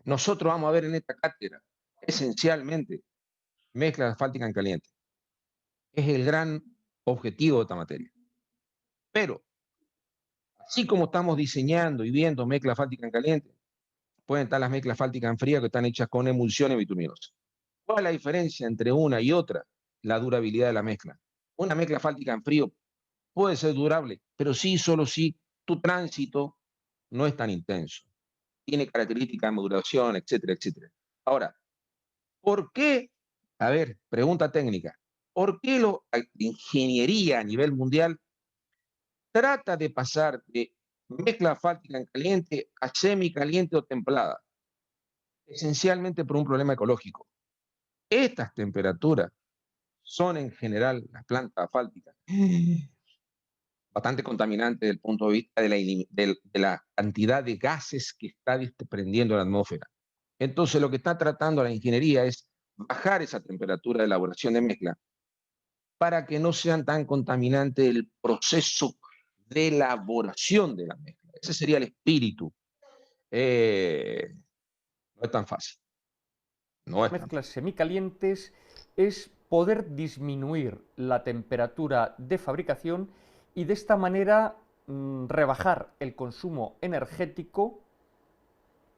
Nosotros vamos a ver en esta cátedra, esencialmente, mezcla asfáltica en caliente. Es el gran objetivo de esta materia. Pero, así como estamos diseñando y viendo mezcla asfáltica en caliente, pueden estar las mezclas asfálticas en fría que están hechas con emulsiones bituminosas. ¿Cuál es la diferencia entre una y otra? La durabilidad de la mezcla. Una mezcla asfáltica en frío puede ser durable, pero sí, solo si tu tránsito no es tan intenso. Tiene características de maduración, etcétera, etcétera. Ahora, ¿por qué? A ver, pregunta técnica. ¿Por qué la ingeniería a nivel mundial trata de pasar de mezcla asfáltica en caliente a semicaliente o templada? Esencialmente por un problema ecológico. Estas temperaturas son en general, las plantas asfálticas, bastante contaminantes desde el punto de vista de la cantidad de gases que está desprendiendo la atmósfera. Entonces lo que está tratando la ingeniería es bajar esa temperatura de elaboración de mezcla para que no sean tan contaminantes el proceso de elaboración de la mezcla. Ese sería el espíritu. No es tan fácil. No es tan mezclas semicalientes es poder disminuir la temperatura de fabricación y de esta manera rebajar el consumo energético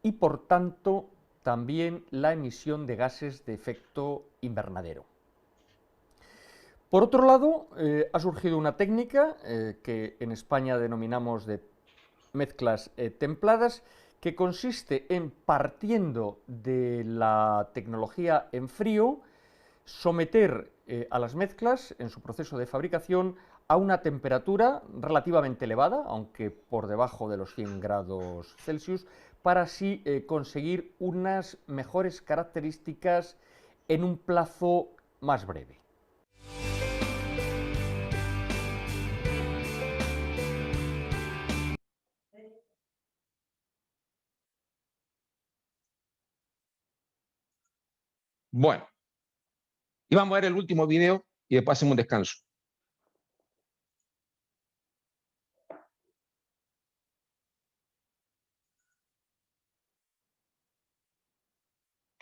y por tanto también la emisión de gases de efecto invernadero. Por otro lado, ha surgido una técnica que en España denominamos de mezclas templadas, que consiste en, partiendo de la tecnología en frío, someter a las mezclas en su proceso de fabricación a una temperatura relativamente elevada, aunque por debajo de los 100 grados Celsius, para así conseguir unas mejores características en un plazo más breve. Bueno, y vamos a ver el último video y después hacemos un descanso.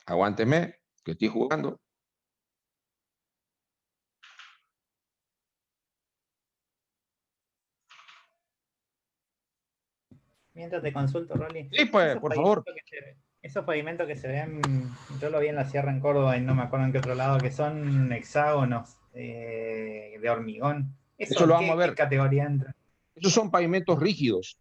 Aguánteme, que estoy jugando. Mientras te consulto, Rolly. Sí, pues, por favor. Esos pavimentos que se ven, yo lo vi en la Sierra en Córdoba y no me acuerdo en qué otro lado, que son hexágonos de hormigón. Eso lo vamos a ver. ¿Qué categoría entra? Esos son pavimentos rígidos.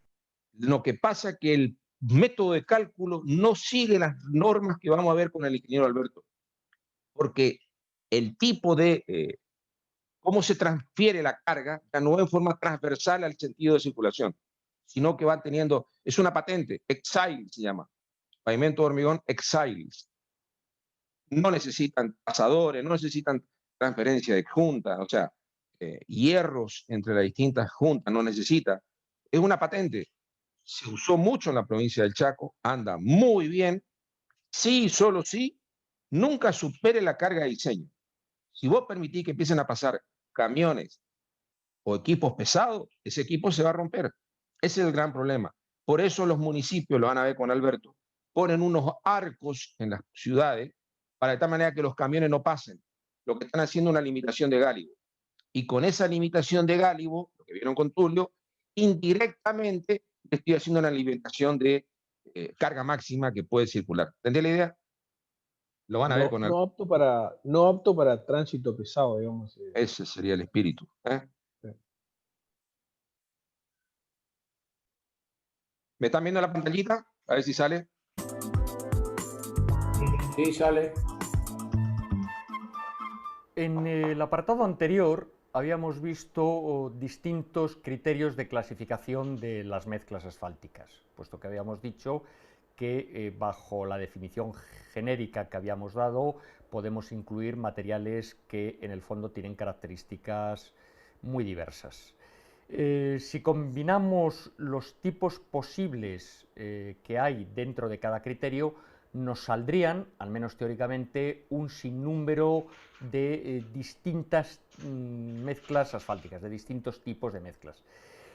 Lo que pasa es que el método de cálculo no sigue las normas que vamos a ver con el ingeniero Alberto, porque el tipo de cómo se transfiere la carga ya no es en forma transversal al sentido de circulación, sino que van teniendo, es una patente, Exile se llama, pavimento de hormigón Exiles. No necesitan pasadores, no necesitan transferencia de juntas, o sea, hierros entre las distintas juntas, no necesita. Es una patente. Se usó mucho en la provincia del Chaco, anda muy bien. Sí, solo sí, nunca supere la carga de diseño. Si vos permitís que empiecen a pasar camiones o equipos pesados, ese equipo se va a romper. Ese es el gran problema. Por eso los municipios, lo van a ver con Alberto, ponen unos arcos en las ciudades para de tal manera que los camiones no pasen. Lo que están haciendo es una limitación de gálibo. Y con esa limitación de gálibo, lo que vieron con Tulio, indirectamente estoy haciendo una limitación de carga máxima que puede circular. ¿Entendés la idea? Lo van a ver con Alberto. No apto para tránsito pesado, digamos. Ese sería el espíritu. Sí. ¿Me están viendo la pantallita? A ver si sale. Sí, sale. En el apartado anterior habíamos visto distintos criterios de clasificación de las mezclas asfálticas, puesto que habíamos dicho que bajo la definición genérica que habíamos dado podemos incluir materiales que en el fondo tienen características muy diversas. Si combinamos los tipos posibles que hay dentro de cada criterio, nos saldrían, al menos teóricamente, un sinnúmero de distintas mezclas asfálticas, de distintos tipos de mezclas.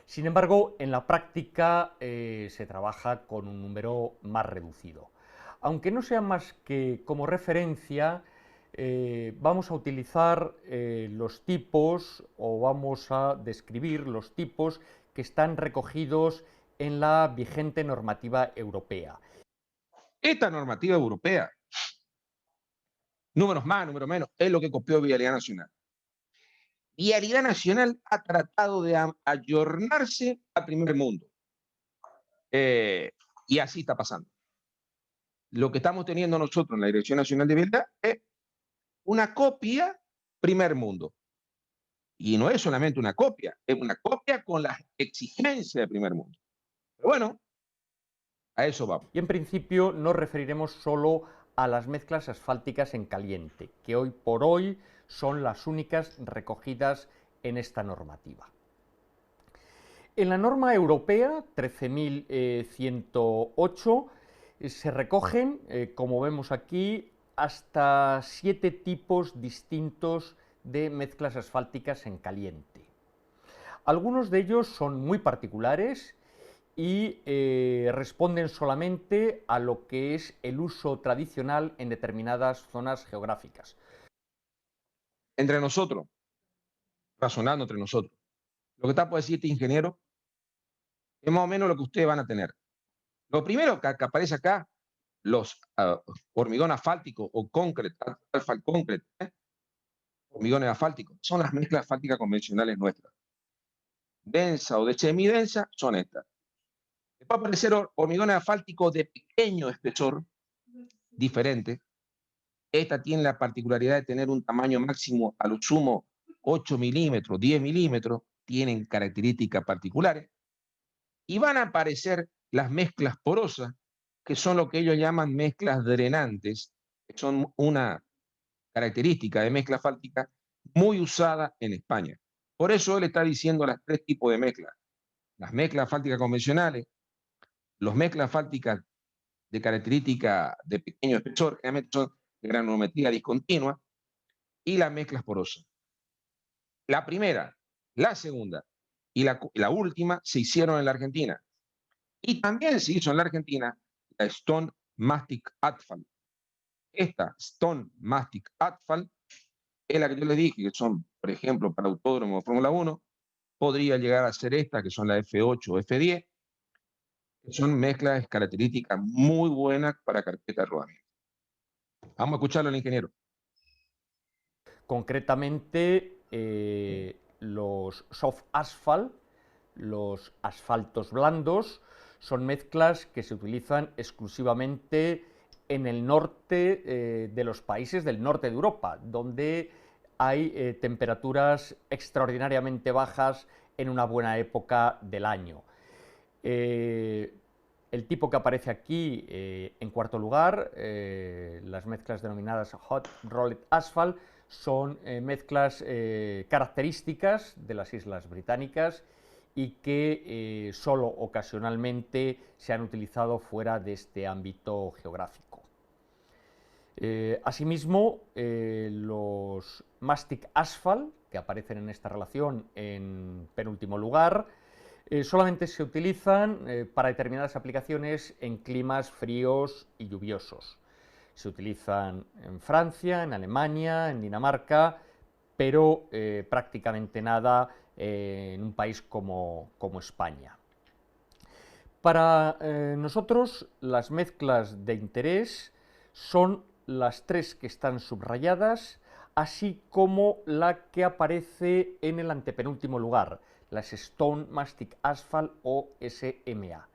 Sin embargo, en la práctica se trabaja con un número más reducido. Aunque no sea más que como referencia, vamos a utilizar los tipos o vamos a describir los tipos que están recogidos en la vigente normativa europea. Esta normativa europea, números más, números menos, es lo que copió Vialidad Nacional. Vialidad Nacional ha tratado de ayornarse al primer mundo. Y así está pasando. Lo que estamos teniendo nosotros en la Dirección Nacional de Vialidad es una copia primer mundo. Y no es solamente una copia, es una copia con las exigencias del primer mundo. Pero bueno, a eso vamos. Y en principio nos referiremos solo a las mezclas asfálticas en caliente, que hoy por hoy son las únicas recogidas en esta normativa. En la norma europea 13.108 se recogen, como vemos aquí, hasta 7 tipos distintos de mezclas asfálticas en caliente. Algunos de ellos son muy particulares y responden solamente a lo que es el uso tradicional en determinadas zonas geográficas. entre nosotros, razonando entre nosotros, lo que está por decir este ingeniero es más o menos lo que ustedes van a tener. Lo primero que aparece acá, los hormigón asfáltico o concrete, asphalt concrete, hormigones asfálticos, son las mezclas asfálticas convencionales nuestras. Densa o de semidensa son estas. Después aparecer hormigones asfálticos de pequeño espesor, diferente. Esta tiene la particularidad de tener un tamaño máximo a lo sumo 8 milímetros, 10 milímetros, tienen características particulares. Y van a aparecer las mezclas porosas, que son lo que ellos llaman mezclas drenantes, que son una característica de mezcla asfáltica muy usada en España. Por eso él está diciendo las tres tipos de mezclas. Las mezclas asfálticas convencionales, las mezclas asfálticas de característica de pequeño espesor, generalmente son de granulometría discontinua, y las mezclas porosas. La primera, la segunda y la última se hicieron en la Argentina. Y también se hizo en la Argentina la Stone Mastic Asphalt. Esta Stone Mastic Asphalt es la que yo les dije, que son, por ejemplo, para autódromo de Fórmula 1, podría llegar a ser esta, que son la F8 o F10, que son mezclas características muy buenas para carpeta de rodamiento. Vamos a escucharlo al ingeniero. Concretamente, los soft asphalt, los asfaltos blandos, son mezclas que se utilizan exclusivamente en el norte de los países del norte de Europa, donde hay temperaturas extraordinariamente bajas en una buena época del año. El tipo que aparece aquí en cuarto lugar, las mezclas denominadas Hot Rolled Asphalt, son mezclas características de las Islas Británicas y que solo ocasionalmente se han utilizado fuera de este ámbito geográfico. Asimismo, los Mastic Asphalt, que aparecen en esta relación en penúltimo lugar, solamente se utilizan para determinadas aplicaciones en climas fríos y lluviosos. Se utilizan en Francia, en Alemania, en Dinamarca, pero prácticamente nada en un país como España. Para nosotros, las mezclas de interés son las tres que están subrayadas, así como la que aparece en el antepenúltimo lugar, las Stone Mastic Asphalt o SMA.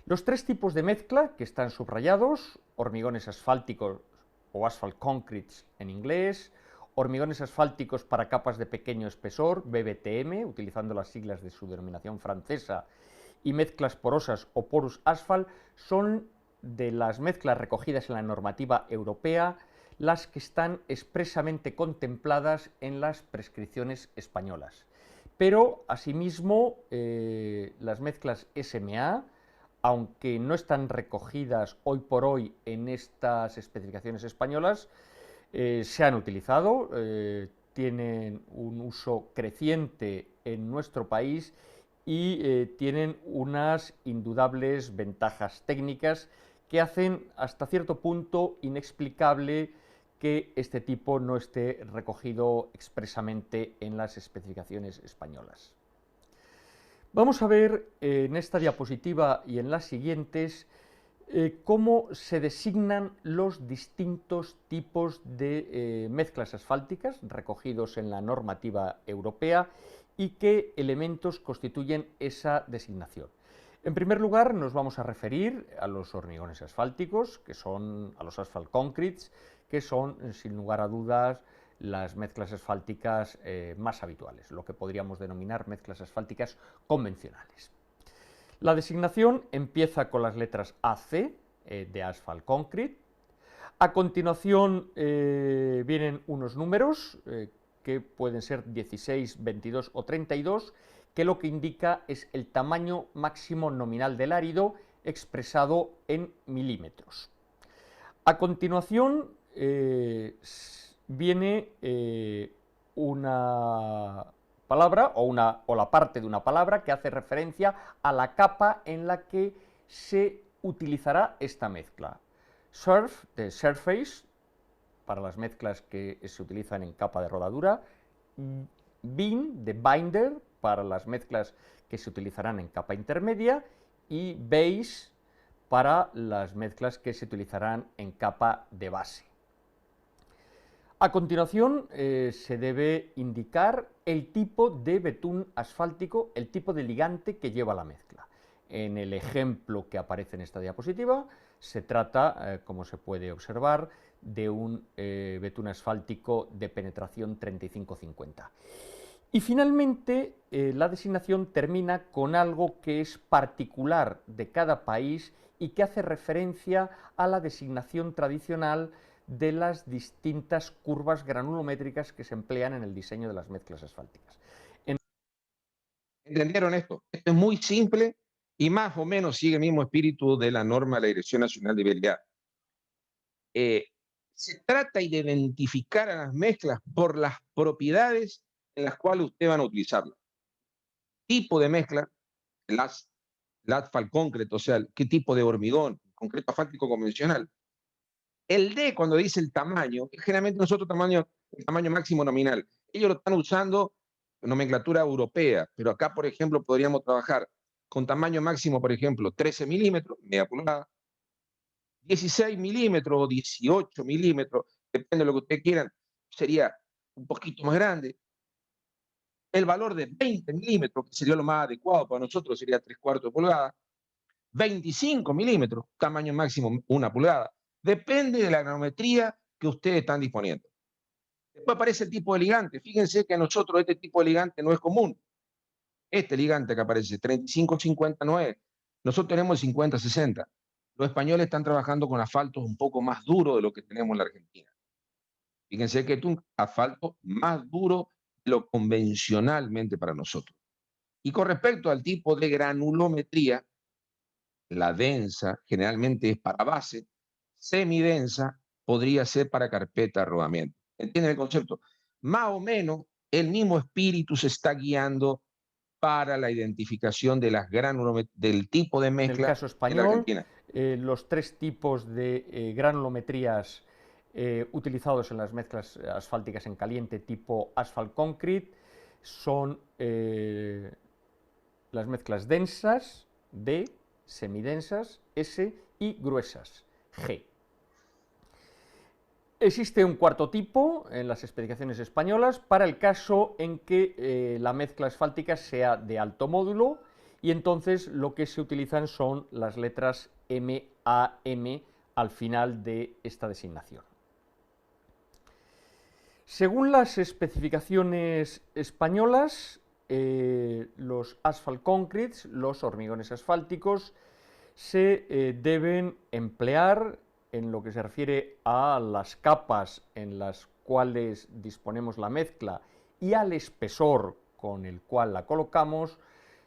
Los tres tipos de mezcla que están subrayados, hormigones asfálticos o asphalt concretes en inglés, hormigones asfálticos para capas de pequeño espesor, BBTM, utilizando las siglas de su denominación francesa, y mezclas porosas o porous asphalt, son de las mezclas recogidas en la normativa europea las que están expresamente contempladas en las prescripciones españolas. Pero, asimismo, las mezclas SMA, aunque no están recogidas hoy por hoy en estas especificaciones españolas, se han utilizado, tienen un uso creciente en nuestro país y tienen unas indudables ventajas técnicas que hacen hasta cierto punto inexplicable que este tipo no esté recogido expresamente en las especificaciones españolas. Vamos a ver en esta diapositiva y en las siguientes cómo se designan los distintos tipos de mezclas asfálticas recogidos en la normativa europea y qué elementos constituyen esa designación. En primer lugar, nos vamos a referir a los hormigones asfálticos, que son a los asphalt concretes, que son, sin lugar a dudas, las mezclas asfálticas más habituales, lo que podríamos denominar mezclas asfálticas convencionales. La designación empieza con las letras AC de asphalt concrete. A continuación vienen unos números que pueden ser 16, 22 o 32, que lo que indica es el tamaño máximo nominal del árido expresado en milímetros. A continuación viene una palabra o la parte de una palabra que hace referencia a la capa en la que se utilizará esta mezcla. Surf, de surface, para las mezclas que se utilizan en capa de rodadura, bin de binder para las mezclas que se utilizarán en capa intermedia y base para las mezclas que se utilizarán en capa de base. A continuación se debe indicar el tipo de betún asfáltico, el tipo de ligante que lleva la mezcla. En el ejemplo que aparece en esta diapositiva se trata, como se puede observar, de un betún asfáltico de penetración 35-50. Y finalmente la designación termina con algo que es particular de cada país y que hace referencia a la designación tradicional de las distintas curvas granulométricas que se emplean en el diseño de las mezclas asfálticas. ¿Entendieron esto? Esto es muy simple y más o menos sigue el mismo espíritu de la norma de la Dirección Nacional de Vialidad. Se trata de identificar a las mezclas por las propiedades en las cuales ustedes van a utilizarlas. Tipo de mezcla, el asfalt concreto, o sea, qué tipo de hormigón, concreto asfáltico convencional. El D, cuando dice el tamaño, generalmente nosotros el tamaño máximo nominal. Ellos lo están usando en nomenclatura europea, pero acá, por ejemplo, podríamos trabajar con tamaño máximo, por ejemplo, 13 milímetros, media pulgada, 16 milímetros o 18 milímetros, depende de lo que ustedes quieran, sería un poquito más grande. El valor de 20 milímetros, que sería lo más adecuado para nosotros, sería 3/4 de pulgada. 25 milímetros, tamaño máximo 1 pulgada. Depende de la granometría que ustedes están disponiendo. Después aparece el tipo de ligante. Fíjense que a nosotros este tipo de ligante no es común. Este ligante que aparece, 35-50 no es. Nosotros tenemos el 50-60. Los españoles están trabajando con asfaltos un poco más duros de lo que tenemos en la Argentina. Fíjense que es un asfalto más duro de lo convencionalmente para nosotros. Y con respecto al tipo de granulometría, la densa generalmente es para base, semidensa podría ser para carpeta de rodamiento. ¿Entienden el concepto? Más o menos el mismo espíritu se está guiando para la identificación de las del tipo de mezcla. En el caso en la español, Argentina. los tres tipos de granulometrías utilizados en las mezclas asfálticas en caliente tipo asphalt concrete son las mezclas densas, D, semidensas, S, y gruesas, G. Existe un cuarto tipo en las especificaciones españolas para el caso en que la mezcla asfáltica sea de alto módulo, y entonces lo que se utilizan son las letras MAM al final de esta designación. Según las especificaciones españolas, los asphalt concretes, los hormigones asfálticos, se deben emplear en lo que se refiere a las capas en las cuales disponemos la mezcla y al espesor con el cual la colocamos,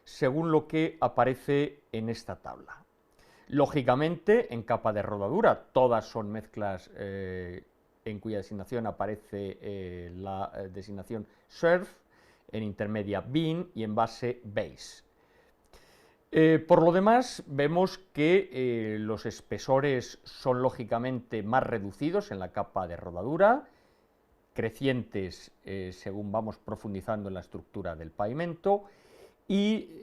según lo que aparece en esta tabla. Lógicamente, en capa de rodadura, todas son mezclas en cuya designación aparece la designación SURF, en intermedia bin y en base base. Por lo demás, vemos que los espesores son lógicamente más reducidos en la capa de rodadura, crecientes según vamos profundizando en la estructura del pavimento, y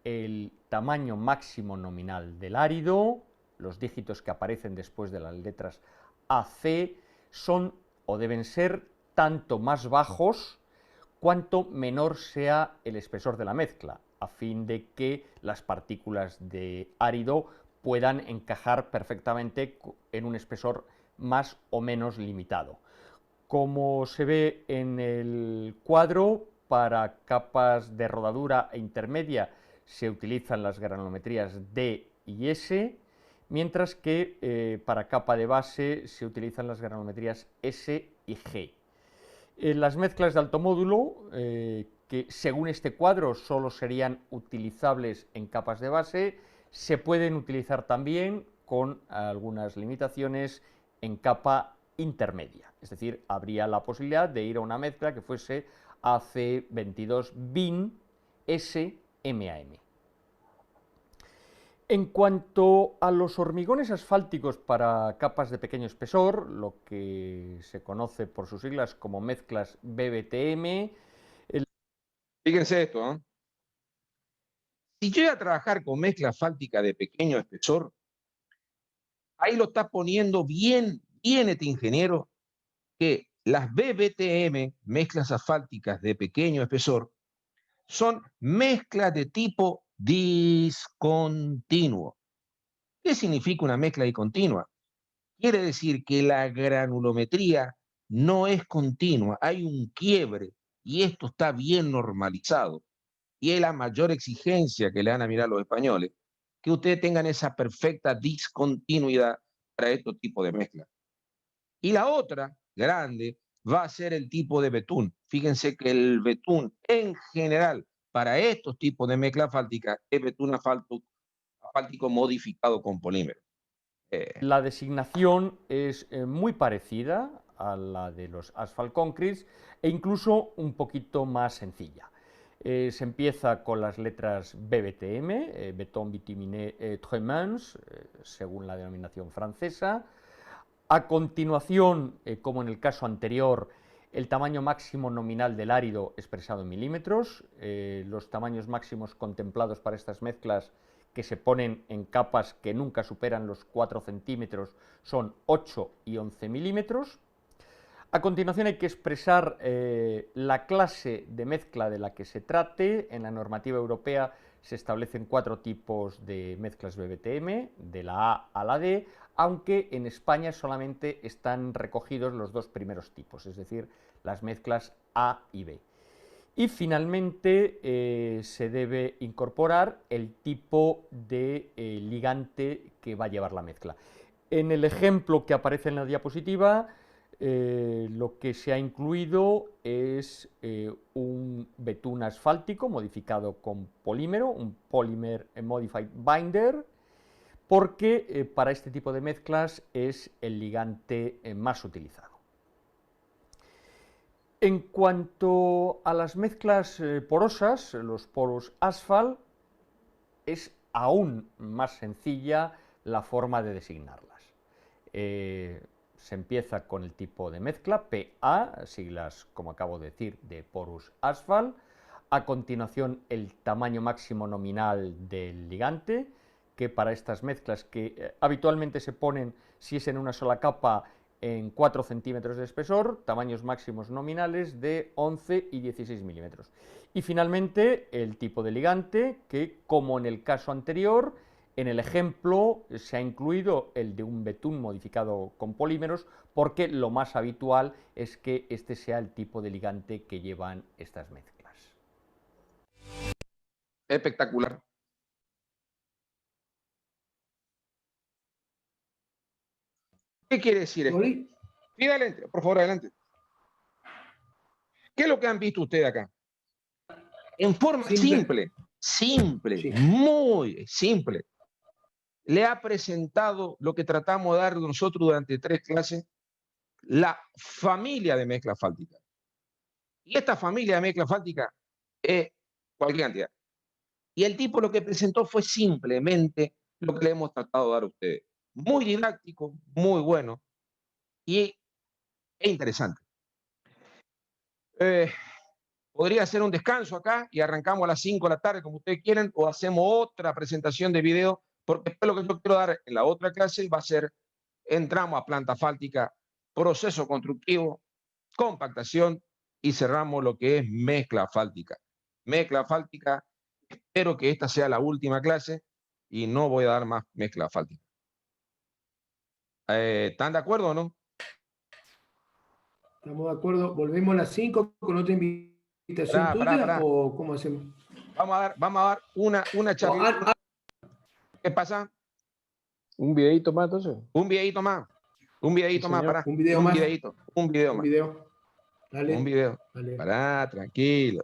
el tamaño máximo nominal del árido, los dígitos que aparecen después de las letras AC, son o deben ser tanto más bajos cuanto menor sea el espesor de la mezcla, a fin de que las partículas de árido puedan encajar perfectamente en un espesor más o menos limitado. Como se ve en el cuadro, para capas de rodadura e intermedia se utilizan las granulometrías D y S, mientras que para capa de base se utilizan las granulometrías S y G. Las mezclas de alto módulo, que según este cuadro solo serían utilizables en capas de base, se pueden utilizar también con algunas limitaciones en capa intermedia. Es decir, habría la posibilidad de ir a una mezcla que fuese AC22 bin SMAM. En cuanto a los hormigones asfálticos para capas de pequeño espesor, lo que se conoce por sus siglas como mezclas BBTM. Fíjense esto, ¿no? Si yo voy a trabajar con mezcla asfáltica de pequeño espesor, ahí lo está poniendo bien este ingeniero, que las BBTM, mezclas asfálticas de pequeño espesor, son mezclas de tipo discontinuo. ¿Qué significa una mezcla discontinua? Quiere decir que la granulometría no es continua, hay un quiebre y esto está bien normalizado. Y es la mayor exigencia que le dan a mirar los españoles, que ustedes tengan esa perfecta discontinuidad para estos tipos de mezclas. Y la otra, grande, va a ser el tipo de betún. Fíjense que el betún en general para estos tipos de mezcla asfáltica es betún asfáltico modificado con polímero. La designación es muy parecida a la de los asphalt concretes e incluso un poquito más sencilla. Se empieza con las letras BBTM, Béton Bituminé Tremens, según la denominación francesa. A continuación, como en el caso anterior, el tamaño máximo nominal del árido expresado en milímetros. Los tamaños máximos contemplados para estas mezclas, que se ponen en capas que nunca superan los 4 centímetros, son 8 y 11 milímetros. A continuación hay que expresar la clase de mezcla de la que se trate. En la normativa europea se establecen 4 tipos de mezclas BBTM, de la A a la D, aunque en España solamente están recogidos los 2 primeros tipos, es decir, las mezclas A y B. Y finalmente se debe incorporar el tipo de ligante que va a llevar la mezcla. En el ejemplo que aparece en la diapositiva, lo que se ha incluido es un betún asfáltico modificado con polímero, un Polymer Modified Binder, porque para este tipo de mezclas es el ligante más utilizado. En cuanto a las mezclas porosas, los porous asphalt, es aún más sencilla la forma de designarlas. Se empieza con el tipo de mezcla, PA, siglas, como acabo de decir, de porous asphalt. A continuación, el tamaño máximo nominal del ligante, que para estas mezclas que habitualmente se ponen, si es en una sola capa, en 4 centímetros de espesor, tamaños máximos nominales de 11 y 16 milímetros. Y finalmente el tipo de ligante, que como en el caso anterior, en el ejemplo se ha incluido el de un betún modificado con polímeros, porque lo más habitual es que este sea el tipo de ligante que llevan estas mezclas. Espectacular. ¿Qué quiere decir esto? Sí, adelante, por favor, adelante. ¿Qué es lo que han visto ustedes acá? En forma simple, muy simple. Le ha presentado lo que tratamos de dar nosotros durante 3 clases, la familia de mezcla asfáltica. Y esta familia de mezcla asfáltica es cualquier cantidad. Y el tipo lo que presentó fue simplemente lo que le hemos tratado de dar a ustedes. Muy didáctico, muy bueno y es interesante. Podría hacer un descanso acá y arrancamos a las 5 de la tarde, como ustedes quieren, o hacemos otra presentación de video, porque lo que yo quiero dar en la otra clase va a ser, entramos a planta asfáltica, proceso constructivo, compactación y cerramos lo que es mezcla asfáltica. Mezcla asfáltica, espero que esta sea la última clase y no voy a dar más mezcla asfáltica. ¿Están de acuerdo o no? Estamos de acuerdo. ¿Volvemos a las 5 con otra invitación tuya o cómo hacemos? Vamos a dar una charla. ¿Qué pasa? ¿Un videito más entonces? Un videito más. Un videito más, pará. Un video más. Un video más. Dale. Un video. Dale. Pará, tranquilo.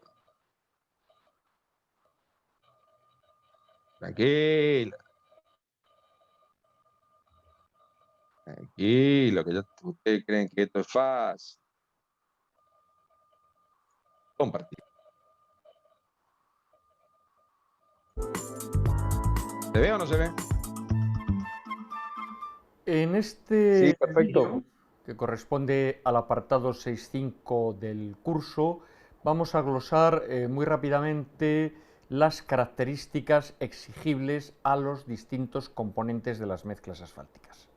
Tranquilo. Tranquilo, que ustedes creen que esto es fácil. Compartir. ¿Se ve o no se ve? En este Sí, perfecto. vídeo, que corresponde al apartado 6.5 del curso, vamos a glosar muy rápidamente las características exigibles a los distintos componentes de las mezclas asfálticas.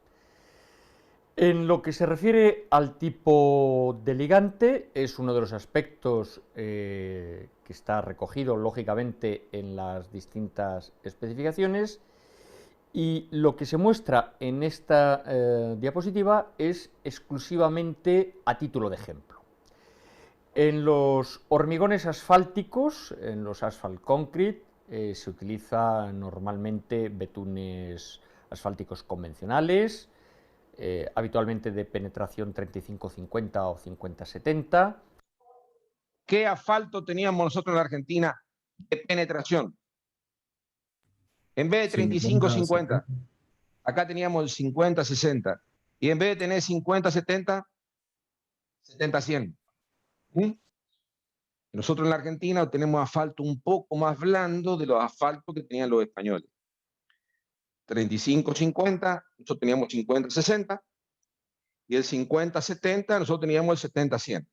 En lo que se refiere al tipo de ligante, es uno de los aspectos que está recogido lógicamente en las distintas especificaciones, y lo que se muestra en esta diapositiva es exclusivamente a título de ejemplo. En los hormigones asfálticos, en los asphalt concrete, se utiliza normalmente betunes asfálticos convencionales, habitualmente de penetración 35-50 o 50-70. ¿Qué asfalto teníamos nosotros en la Argentina de penetración? En vez de 35-50, acá teníamos el 50-60. Y en vez de tener 50-70, 70-100. Nosotros en la Argentina tenemos asfalto un poco más blando de los asfaltos que tenían los españoles. 35-50, nosotros teníamos 50-60. Y el 50-70, nosotros teníamos el 70-100.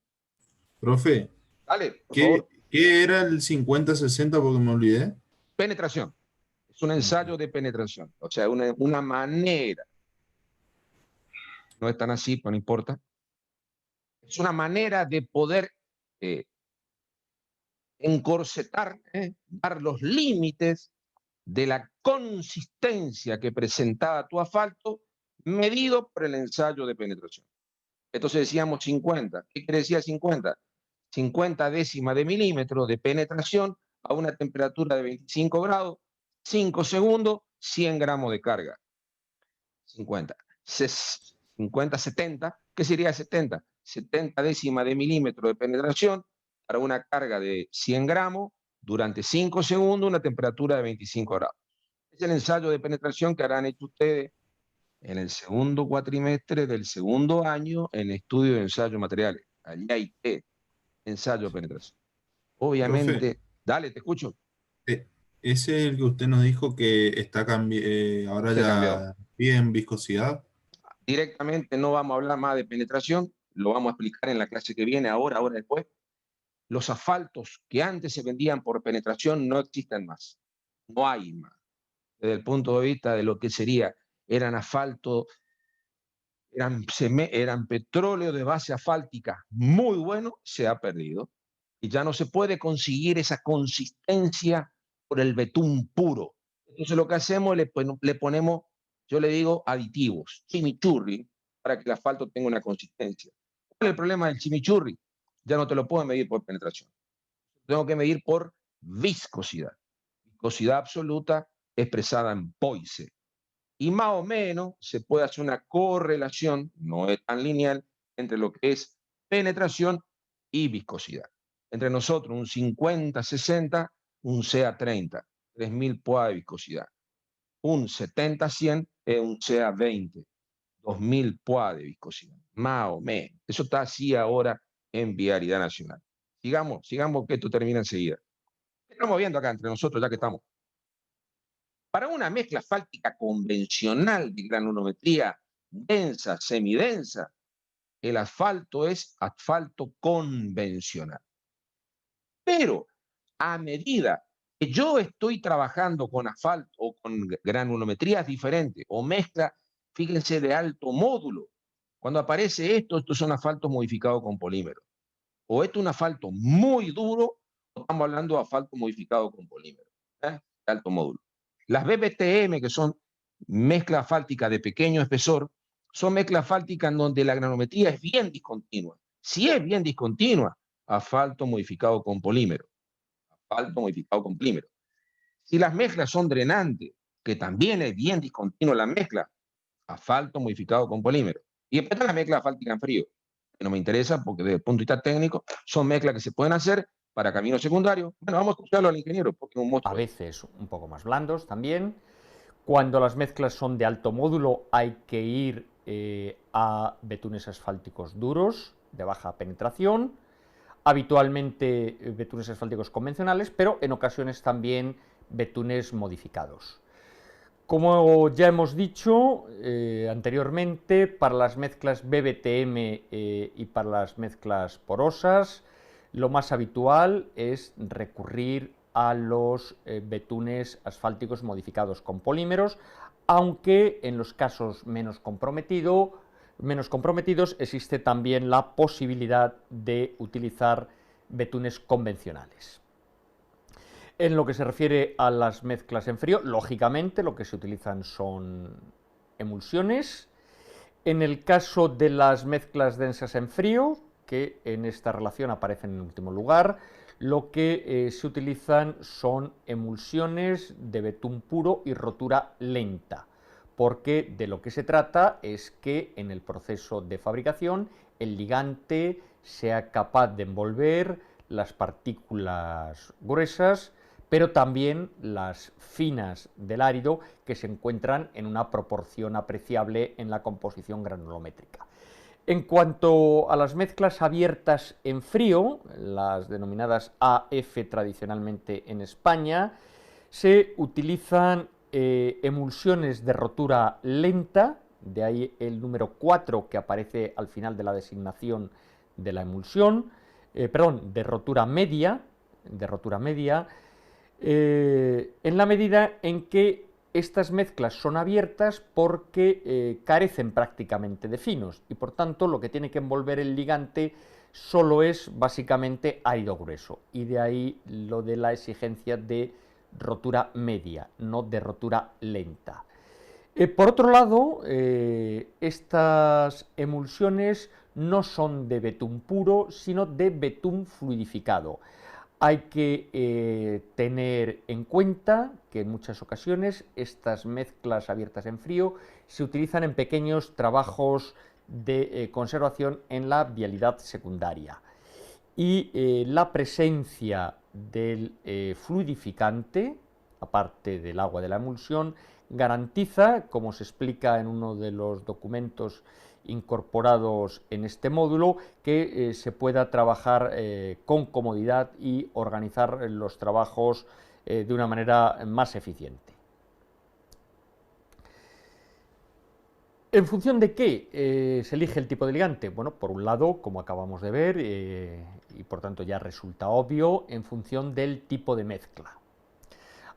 Profe, Dale, por favor. ¿qué era el 50-60 porque me olvidé? Penetración. Es un ensayo de penetración. O sea, una manera. No es tan así, pero no importa. Es una manera de poder encorsetar, dar los límites de la consistencia que presentaba tu asfalto medido por el ensayo de penetración. Entonces decíamos 50. ¿Qué quiere decir 50? 50 décimas de milímetro de penetración a una temperatura de 25 grados, 5 segundos, 100 gramos de carga. 50. 50-70, ¿qué sería 70? 70 décimas de milímetro de penetración para una carga de 100 gramos durante 5 segundos, una temperatura de 25 grados. Es el ensayo de penetración que habrán hecho ustedes en el segundo cuatrimestre del segundo año en estudio de ensayo de materiales. Allí hay ensayo de penetración. Obviamente, Profe, dale, te escucho. ese es el que usted nos dijo que está ahora Se cambió. ya bien viscosidad. Directamente no vamos a hablar más de penetración, lo vamos a explicar en la clase que viene, ahora después. Los asfaltos que antes se vendían por penetración no existen más. No hay más. Desde el punto de vista de lo que eran asfalto, eran petróleo de base asfáltica muy bueno, se ha perdido. Y ya no se puede conseguir esa consistencia por el betún puro. Entonces lo que hacemos, le ponemos, yo le digo, aditivos, chimichurri, para que el asfalto tenga una consistencia. ¿Cuál es el problema del chimichurri? Ya no te lo puedo medir por penetración. Tengo que medir por viscosidad. Viscosidad absoluta expresada en Poise. Y más o menos se puede hacer una correlación, no es tan lineal, entre lo que es penetración y viscosidad. Entre nosotros, un 50-60, un CA30, 3000 POA de viscosidad. Un 70-100 es un CA20, 2000 POA de viscosidad. Más o menos. Eso está así ahora en Vialidad Nacional. Sigamos que esto termina enseguida. ¿Qué estamos viendo acá entre nosotros ya que estamos? Para una mezcla asfáltica convencional de granulometría densa, semidensa, el asfalto es asfalto convencional. Pero a medida que yo estoy trabajando con asfalto o con granulometrías diferentes o mezcla, fíjense, de alto módulo, cuando aparece estos son asfaltos modificados con polímero. O esto es un asfalto muy duro, o estamos hablando de asfalto modificado con polímero, de alto módulo. Las BBTM, que son mezcla asfáltica de pequeño espesor, son mezclas asfálticas en donde la granometría es bien discontinua. Si es bien discontinua, asfalto modificado con polímero. Asfalto modificado con polímero. Si las mezclas son drenantes, que también es bien discontinua la mezcla, asfalto modificado con polímero. Y después está la mezcla asfáltica en frío, que no me interesa porque desde el punto de vista técnico son mezclas que se pueden hacer para caminos secundarios. Bueno, vamos a escucharlo al ingeniero porque es un monstruo. A veces un poco más blandos también. Cuando las mezclas son de alto módulo hay que ir a betunes asfálticos duros, de baja penetración, habitualmente betunes asfálticos convencionales, pero en ocasiones también betunes modificados. Como ya hemos dicho anteriormente, para las mezclas BBTM y para las mezclas porosas, lo más habitual es recurrir a los betunes asfálticos modificados con polímeros, aunque en los casos menos comprometidos existe también la posibilidad de utilizar betunes convencionales. En lo que se refiere a las mezclas en frío, lógicamente lo que se utilizan son emulsiones. En el caso de las mezclas densas en frío, que en esta relación aparecen en último lugar, lo que se utilizan son emulsiones de betún puro y rotura lenta, porque de lo que se trata es que en el proceso de fabricación el ligante sea capaz de envolver las partículas gruesas, pero también las finas del árido, que se encuentran en una proporción apreciable en la composición granulométrica. En cuanto a las mezclas abiertas en frío, las denominadas AF tradicionalmente en España, se utilizan emulsiones de rotura lenta, de ahí el número 4 que aparece al final de la designación de la emulsión, de rotura media, en la medida en que estas mezclas son abiertas porque carecen prácticamente de finos y por tanto lo que tiene que envolver el ligante solo es básicamente árido grueso, y de ahí lo de la exigencia de rotura media, no de rotura lenta. Por otro lado, estas emulsiones no son de betún puro, sino de betún fluidificado. Hay que tener en cuenta que en muchas ocasiones estas mezclas abiertas en frío se utilizan en pequeños trabajos de conservación en la vialidad secundaria, y la presencia del fluidificante, aparte del agua de la emulsión, garantiza, como se explica en uno de los documentos incorporados en este módulo, que se pueda trabajar con comodidad y organizar los trabajos de una manera más eficiente. ¿En función de qué se elige el tipo de ligante? Bueno, por un lado, como acabamos de ver, y por tanto ya resulta obvio, en función del tipo de mezcla.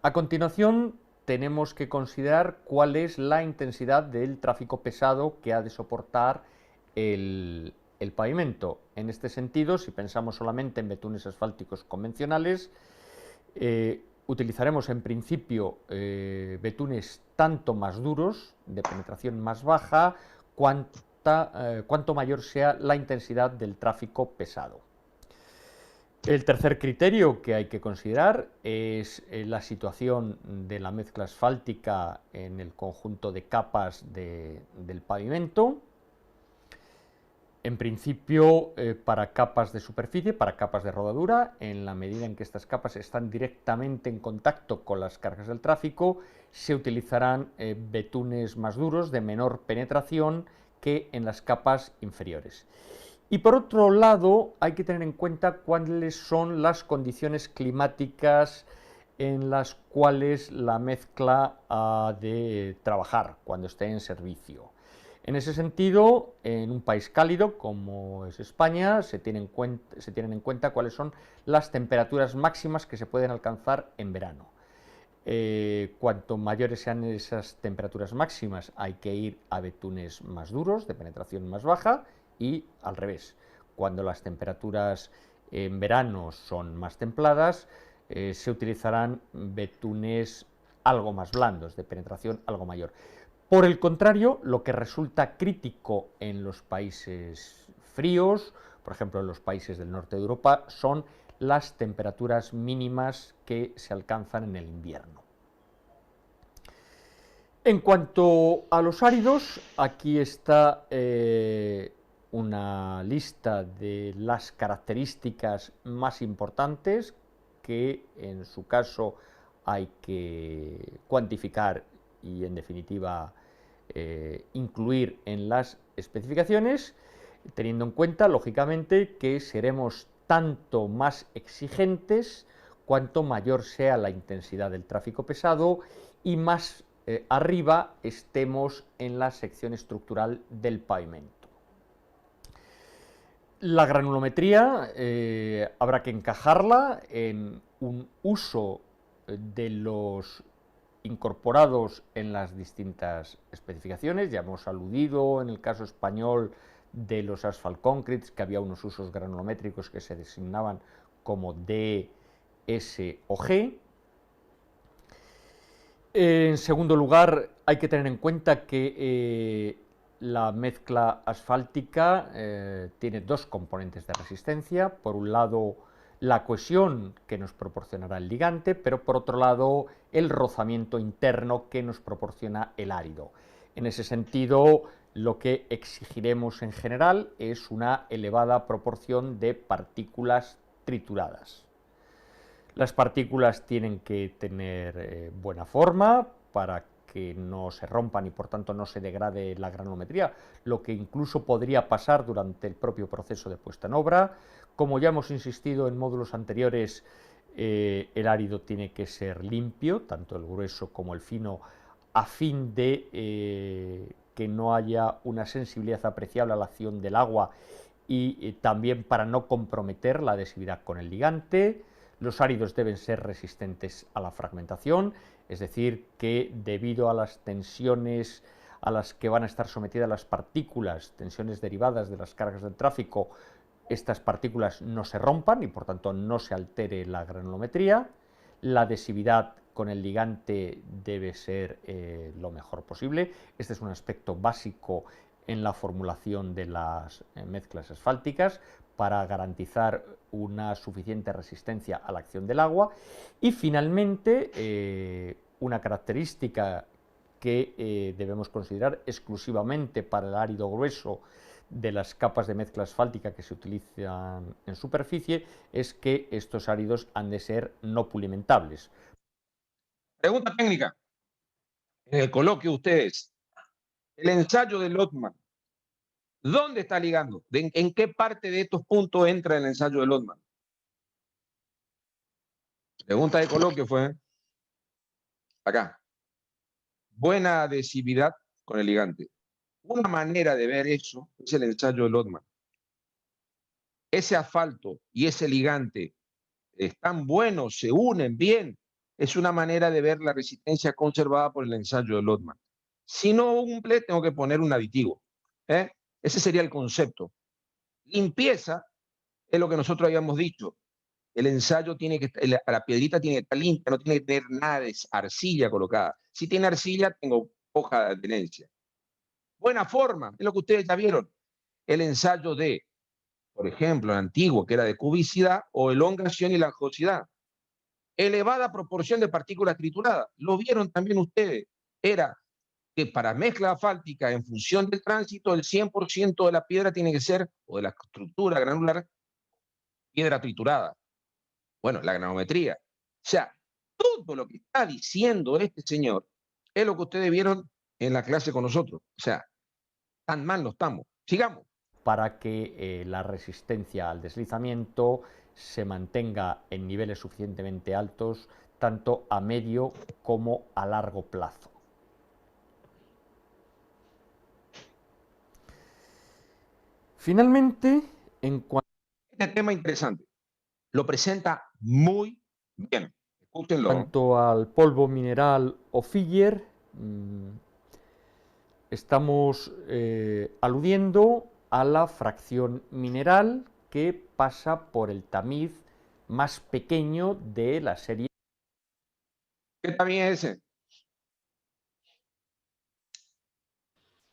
A continuación, tenemos que considerar cuál es la intensidad del tráfico pesado que ha de soportar el pavimento. En este sentido, si pensamos solamente en betunes asfálticos convencionales, utilizaremos en principio betunes tanto más duros, de penetración más baja, cuanto mayor sea la intensidad del tráfico pesado. El tercer criterio que hay que considerar es la situación de la mezcla asfáltica en el conjunto de capas del pavimento. En principio, para capas de superficie, para capas de rodadura, en la medida en que estas capas están directamente en contacto con las cargas del tráfico, se utilizarán betunes más duros de menor penetración que en las capas inferiores. Y por otro lado, hay que tener en cuenta cuáles son las condiciones climáticas en las cuales la mezcla ha de trabajar cuando esté en servicio. En ese sentido, en un país cálido como es España, se tienen en cuenta cuáles son las temperaturas máximas que se pueden alcanzar en verano. Cuanto mayores sean esas temperaturas máximas, hay que ir a betunes más duros, de penetración más baja, y al revés. Cuando las temperaturas en verano son más templadas, se utilizarán betunes algo más blandos, de penetración algo mayor. Por el contrario, lo que resulta crítico en los países fríos, por ejemplo en los países del norte de Europa, son las temperaturas mínimas que se alcanzan en el invierno. En cuanto a los áridos, aquí está una lista de las características más importantes que en su caso hay que cuantificar y en definitiva incluir en las especificaciones, teniendo en cuenta lógicamente que seremos tanto más exigentes cuanto mayor sea la intensidad del tráfico pesado y más arriba estemos en la sección estructural del pavimento. La granulometría habrá que encajarla en un uso de los incorporados en las distintas especificaciones. Ya hemos aludido en el caso español de los asphalt concretes que había unos usos granulométricos que se designaban como D, S o G. En segundo lugar, hay que tener en cuenta que la mezcla asfáltica tiene dos componentes de resistencia. Por un lado, la cohesión que nos proporcionará el ligante, pero por otro lado, el rozamiento interno que nos proporciona el árido. En ese sentido, lo que exigiremos en general es una elevada proporción de partículas trituradas. Las partículas tienen que tener buena forma para que no se rompan y por tanto no se degrade la granulometría, lo que incluso podría pasar durante el propio proceso de puesta en obra. Como ya hemos insistido en módulos anteriores, el árido tiene que ser limpio, tanto el grueso como el fino, a fin de que no haya una sensibilidad apreciable a la acción del agua y también para no comprometer la adhesividad con el ligante. Los áridos deben ser resistentes a la fragmentación, es decir, que debido a las tensiones a las que van a estar sometidas las partículas, tensiones derivadas de las cargas del tráfico, estas partículas no se rompan y por tanto no se altere la granulometría. La adhesividad con el ligante debe ser lo mejor posible. Este es un aspecto básico en la formulación de las mezclas asfálticas para garantizar una suficiente resistencia a la acción del agua. Y finalmente, una característica que debemos considerar exclusivamente para el árido grueso de las capas de mezcla asfáltica que se utilizan en superficie es que estos áridos han de ser no pulimentables. Pregunta técnica. En el coloquio ustedes, el ensayo de Lotman, ¿dónde está ligando? ¿En qué parte de estos puntos entra el ensayo de Lotman? Pregunta de coloquio fue acá. Buena adhesividad con el ligante. Una manera de ver eso es el ensayo de Lotman. Ese asfalto y ese ligante están buenos, se unen bien. Es una manera de ver la resistencia conservada por el ensayo de Lotman. Si no cumple, tengo que poner un aditivo. Ese sería el concepto. Limpieza es lo que nosotros habíamos dicho. El ensayo tiene que, la piedrita tiene que estar limpia, no tiene que tener nada de arcilla colocada. Si tiene arcilla, tengo poca adherencia. Buena forma, es lo que ustedes ya vieron. El ensayo de, por ejemplo, el antiguo, que era de cubicidad, o elongación y langosidad. Elevada proporción de partículas trituradas. Lo vieron también ustedes. Era que para mezcla asfáltica, en función del tránsito, el 100% de la piedra tiene que ser, o de la estructura granular, piedra triturada. Bueno, la granulometría. O sea, todo lo que está diciendo este señor es lo que ustedes vieron en la clase con nosotros. O sea, tan mal no estamos. Sigamos. Para que la resistencia al deslizamiento se mantenga en niveles suficientemente altos, tanto a medio como a largo plazo. Finalmente, en cuanto... Este tema interesante. Lo presenta muy bien. Escúchenlo. En cuanto al polvo mineral o filler, estamos aludiendo a la fracción mineral que pasa por el tamiz más pequeño de la serie. ¿Qué tamiz es ese?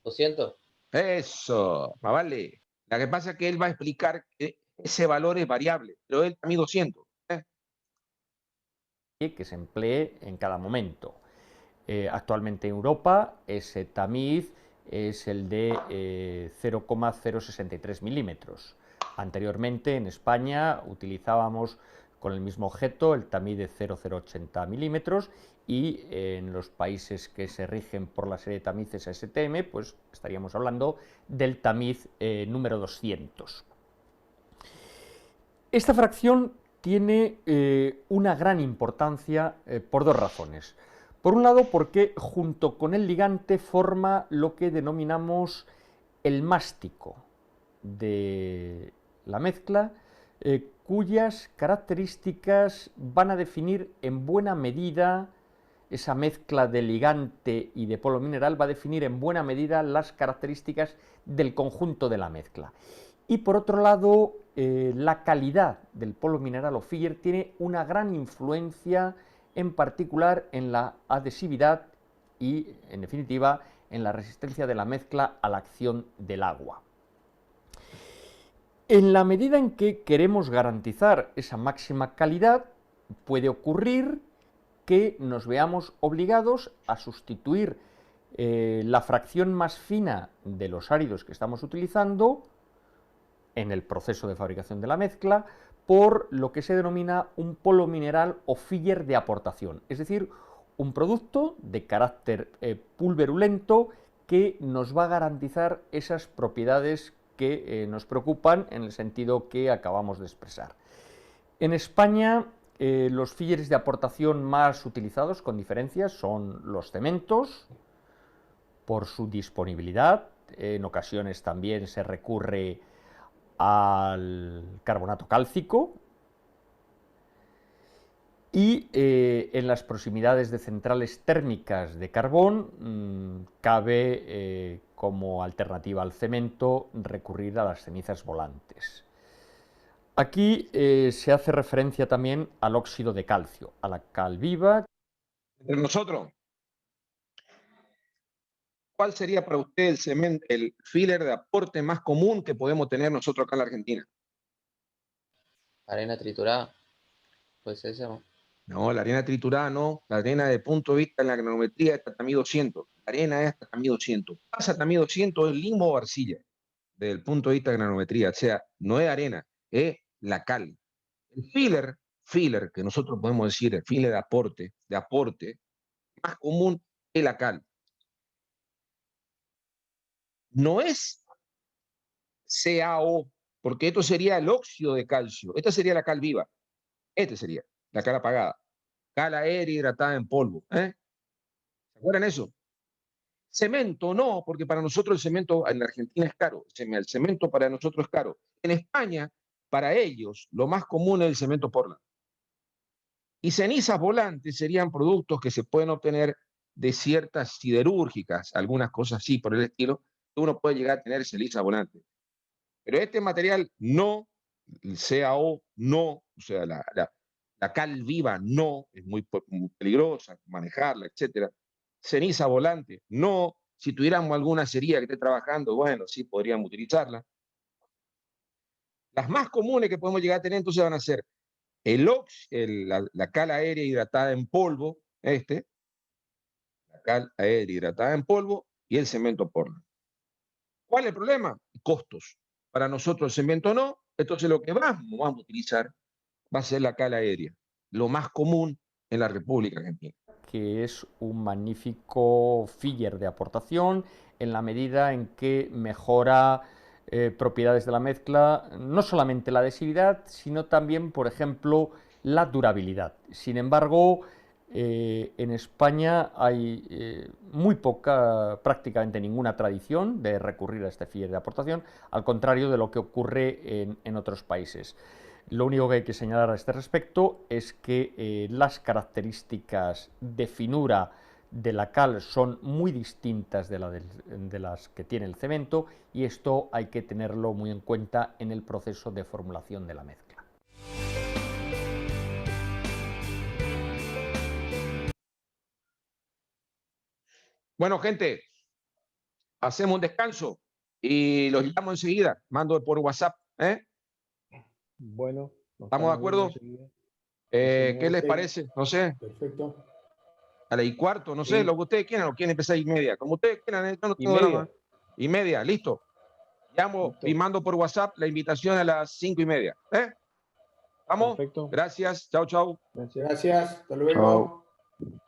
200. Eso, más vale. La que pasa es que él va a explicar que ese valor es variable, pero él también 200. Que se emplee en cada momento. Actualmente en Europa ese tamiz es el de 0,063 milímetros. Anteriormente en España utilizábamos con el mismo objeto el tamiz de 0,080 milímetros y en los países que se rigen por la serie de tamices STM pues estaríamos hablando del tamiz número 200. Esta fracción tiene una gran importancia por dos razones. Por un lado, porque junto con el ligante forma lo que denominamos el mástico de la mezcla, cuyas características van a definir en buena medida, esa mezcla de ligante y de polo mineral va a definir en buena medida las características del conjunto de la mezcla. Y por otro lado, la calidad del polo mineral o filler tiene una gran influencia, en particular en la adhesividad y, en definitiva, en la resistencia de la mezcla a la acción del agua. En la medida en que queremos garantizar esa máxima calidad, puede ocurrir que nos veamos obligados a sustituir la fracción más fina de los áridos que estamos utilizando en el proceso de fabricación de la mezcla por lo que se denomina un polo mineral o filler de aportación, es decir, un producto de carácter pulverulento que nos va a garantizar esas propiedades que nos preocupan en el sentido que acabamos de expresar. En España, los fillers de aportación más utilizados, con diferencia, son los cementos, por su disponibilidad. En ocasiones también se recurre al carbonato cálcico, y en las proximidades de centrales térmicas de carbón cabe como alternativa al cemento recurrir a las cenizas volantes. Aquí se hace referencia también al óxido de calcio, a la cal viva. Entre nosotros, ¿cuál sería para usted el cemento, el filler de aporte más común que podemos tener nosotros acá en la Argentina? Arena triturada. Pues eso. No, la arena triturada no. La arena de punto de vista en la granometría es tatami 200. La arena es tatami 200. Pasa tatami 200 es limo o arcilla, desde el punto de vista de granometría. O sea, no es arena, es la cal. El filler que nosotros podemos decir, el filler de aporte, más común es la cal. No es CaO, porque esto sería el óxido de calcio. Esta sería la cal viva. Este sería la cal apagada. Cal aérea hidratada en polvo. ¿Se acuerdan eso? Cemento no, porque para nosotros el cemento en la Argentina es caro. El cemento para nosotros es caro. En España, para ellos, lo más común es el cemento Portland. Y cenizas volantes serían productos que se pueden obtener de ciertas siderúrgicas, algunas cosas así por el estilo, que uno puede llegar a tener ceniza volante. Pero este material no, el CaO no, o sea, la cal viva no, es muy peligrosa manejarla, etcétera. Ceniza volante no, si tuviéramos alguna acería que esté trabajando, bueno, sí podríamos utilizarla. Las más comunes que podemos llegar a tener entonces van a ser la cal aérea hidratada en polvo, la cal aérea hidratada en polvo y el cemento Portland. ¿Cuál es el problema? Costos. Para nosotros el cemento no, entonces lo que vamos a utilizar va a ser la cal aérea, lo más común en la República Argentina. Que es un magnífico filler de aportación en la medida en que mejora propiedades de la mezcla, no solamente la adhesividad, sino también, por ejemplo, la durabilidad. Sin embargo, en España hay muy poca, prácticamente ninguna tradición de recurrir a este filler de aportación, al contrario de lo que ocurre en otros países. Lo único que hay que señalar a este respecto es que las características de finura de la cal son muy distintas de las que tiene el cemento, y esto hay que tenerlo muy en cuenta en el proceso de formulación de la mezcla. Bueno, gente, hacemos un descanso y los llamo enseguida. Mando por WhatsApp. Bueno, ¿Estamos de acuerdo? ¿Qué les parece? No sé. Perfecto. A las 1:15, no sé, lo que ustedes quieran, o quieren empezar a 1:30. Como ustedes quieran, no tengo drama. 1:30, listo. Llamo y mando por WhatsApp la invitación a las 5:30. ¿Vamos? Perfecto. Gracias. Chao, chao. Gracias. Hasta luego. Chao.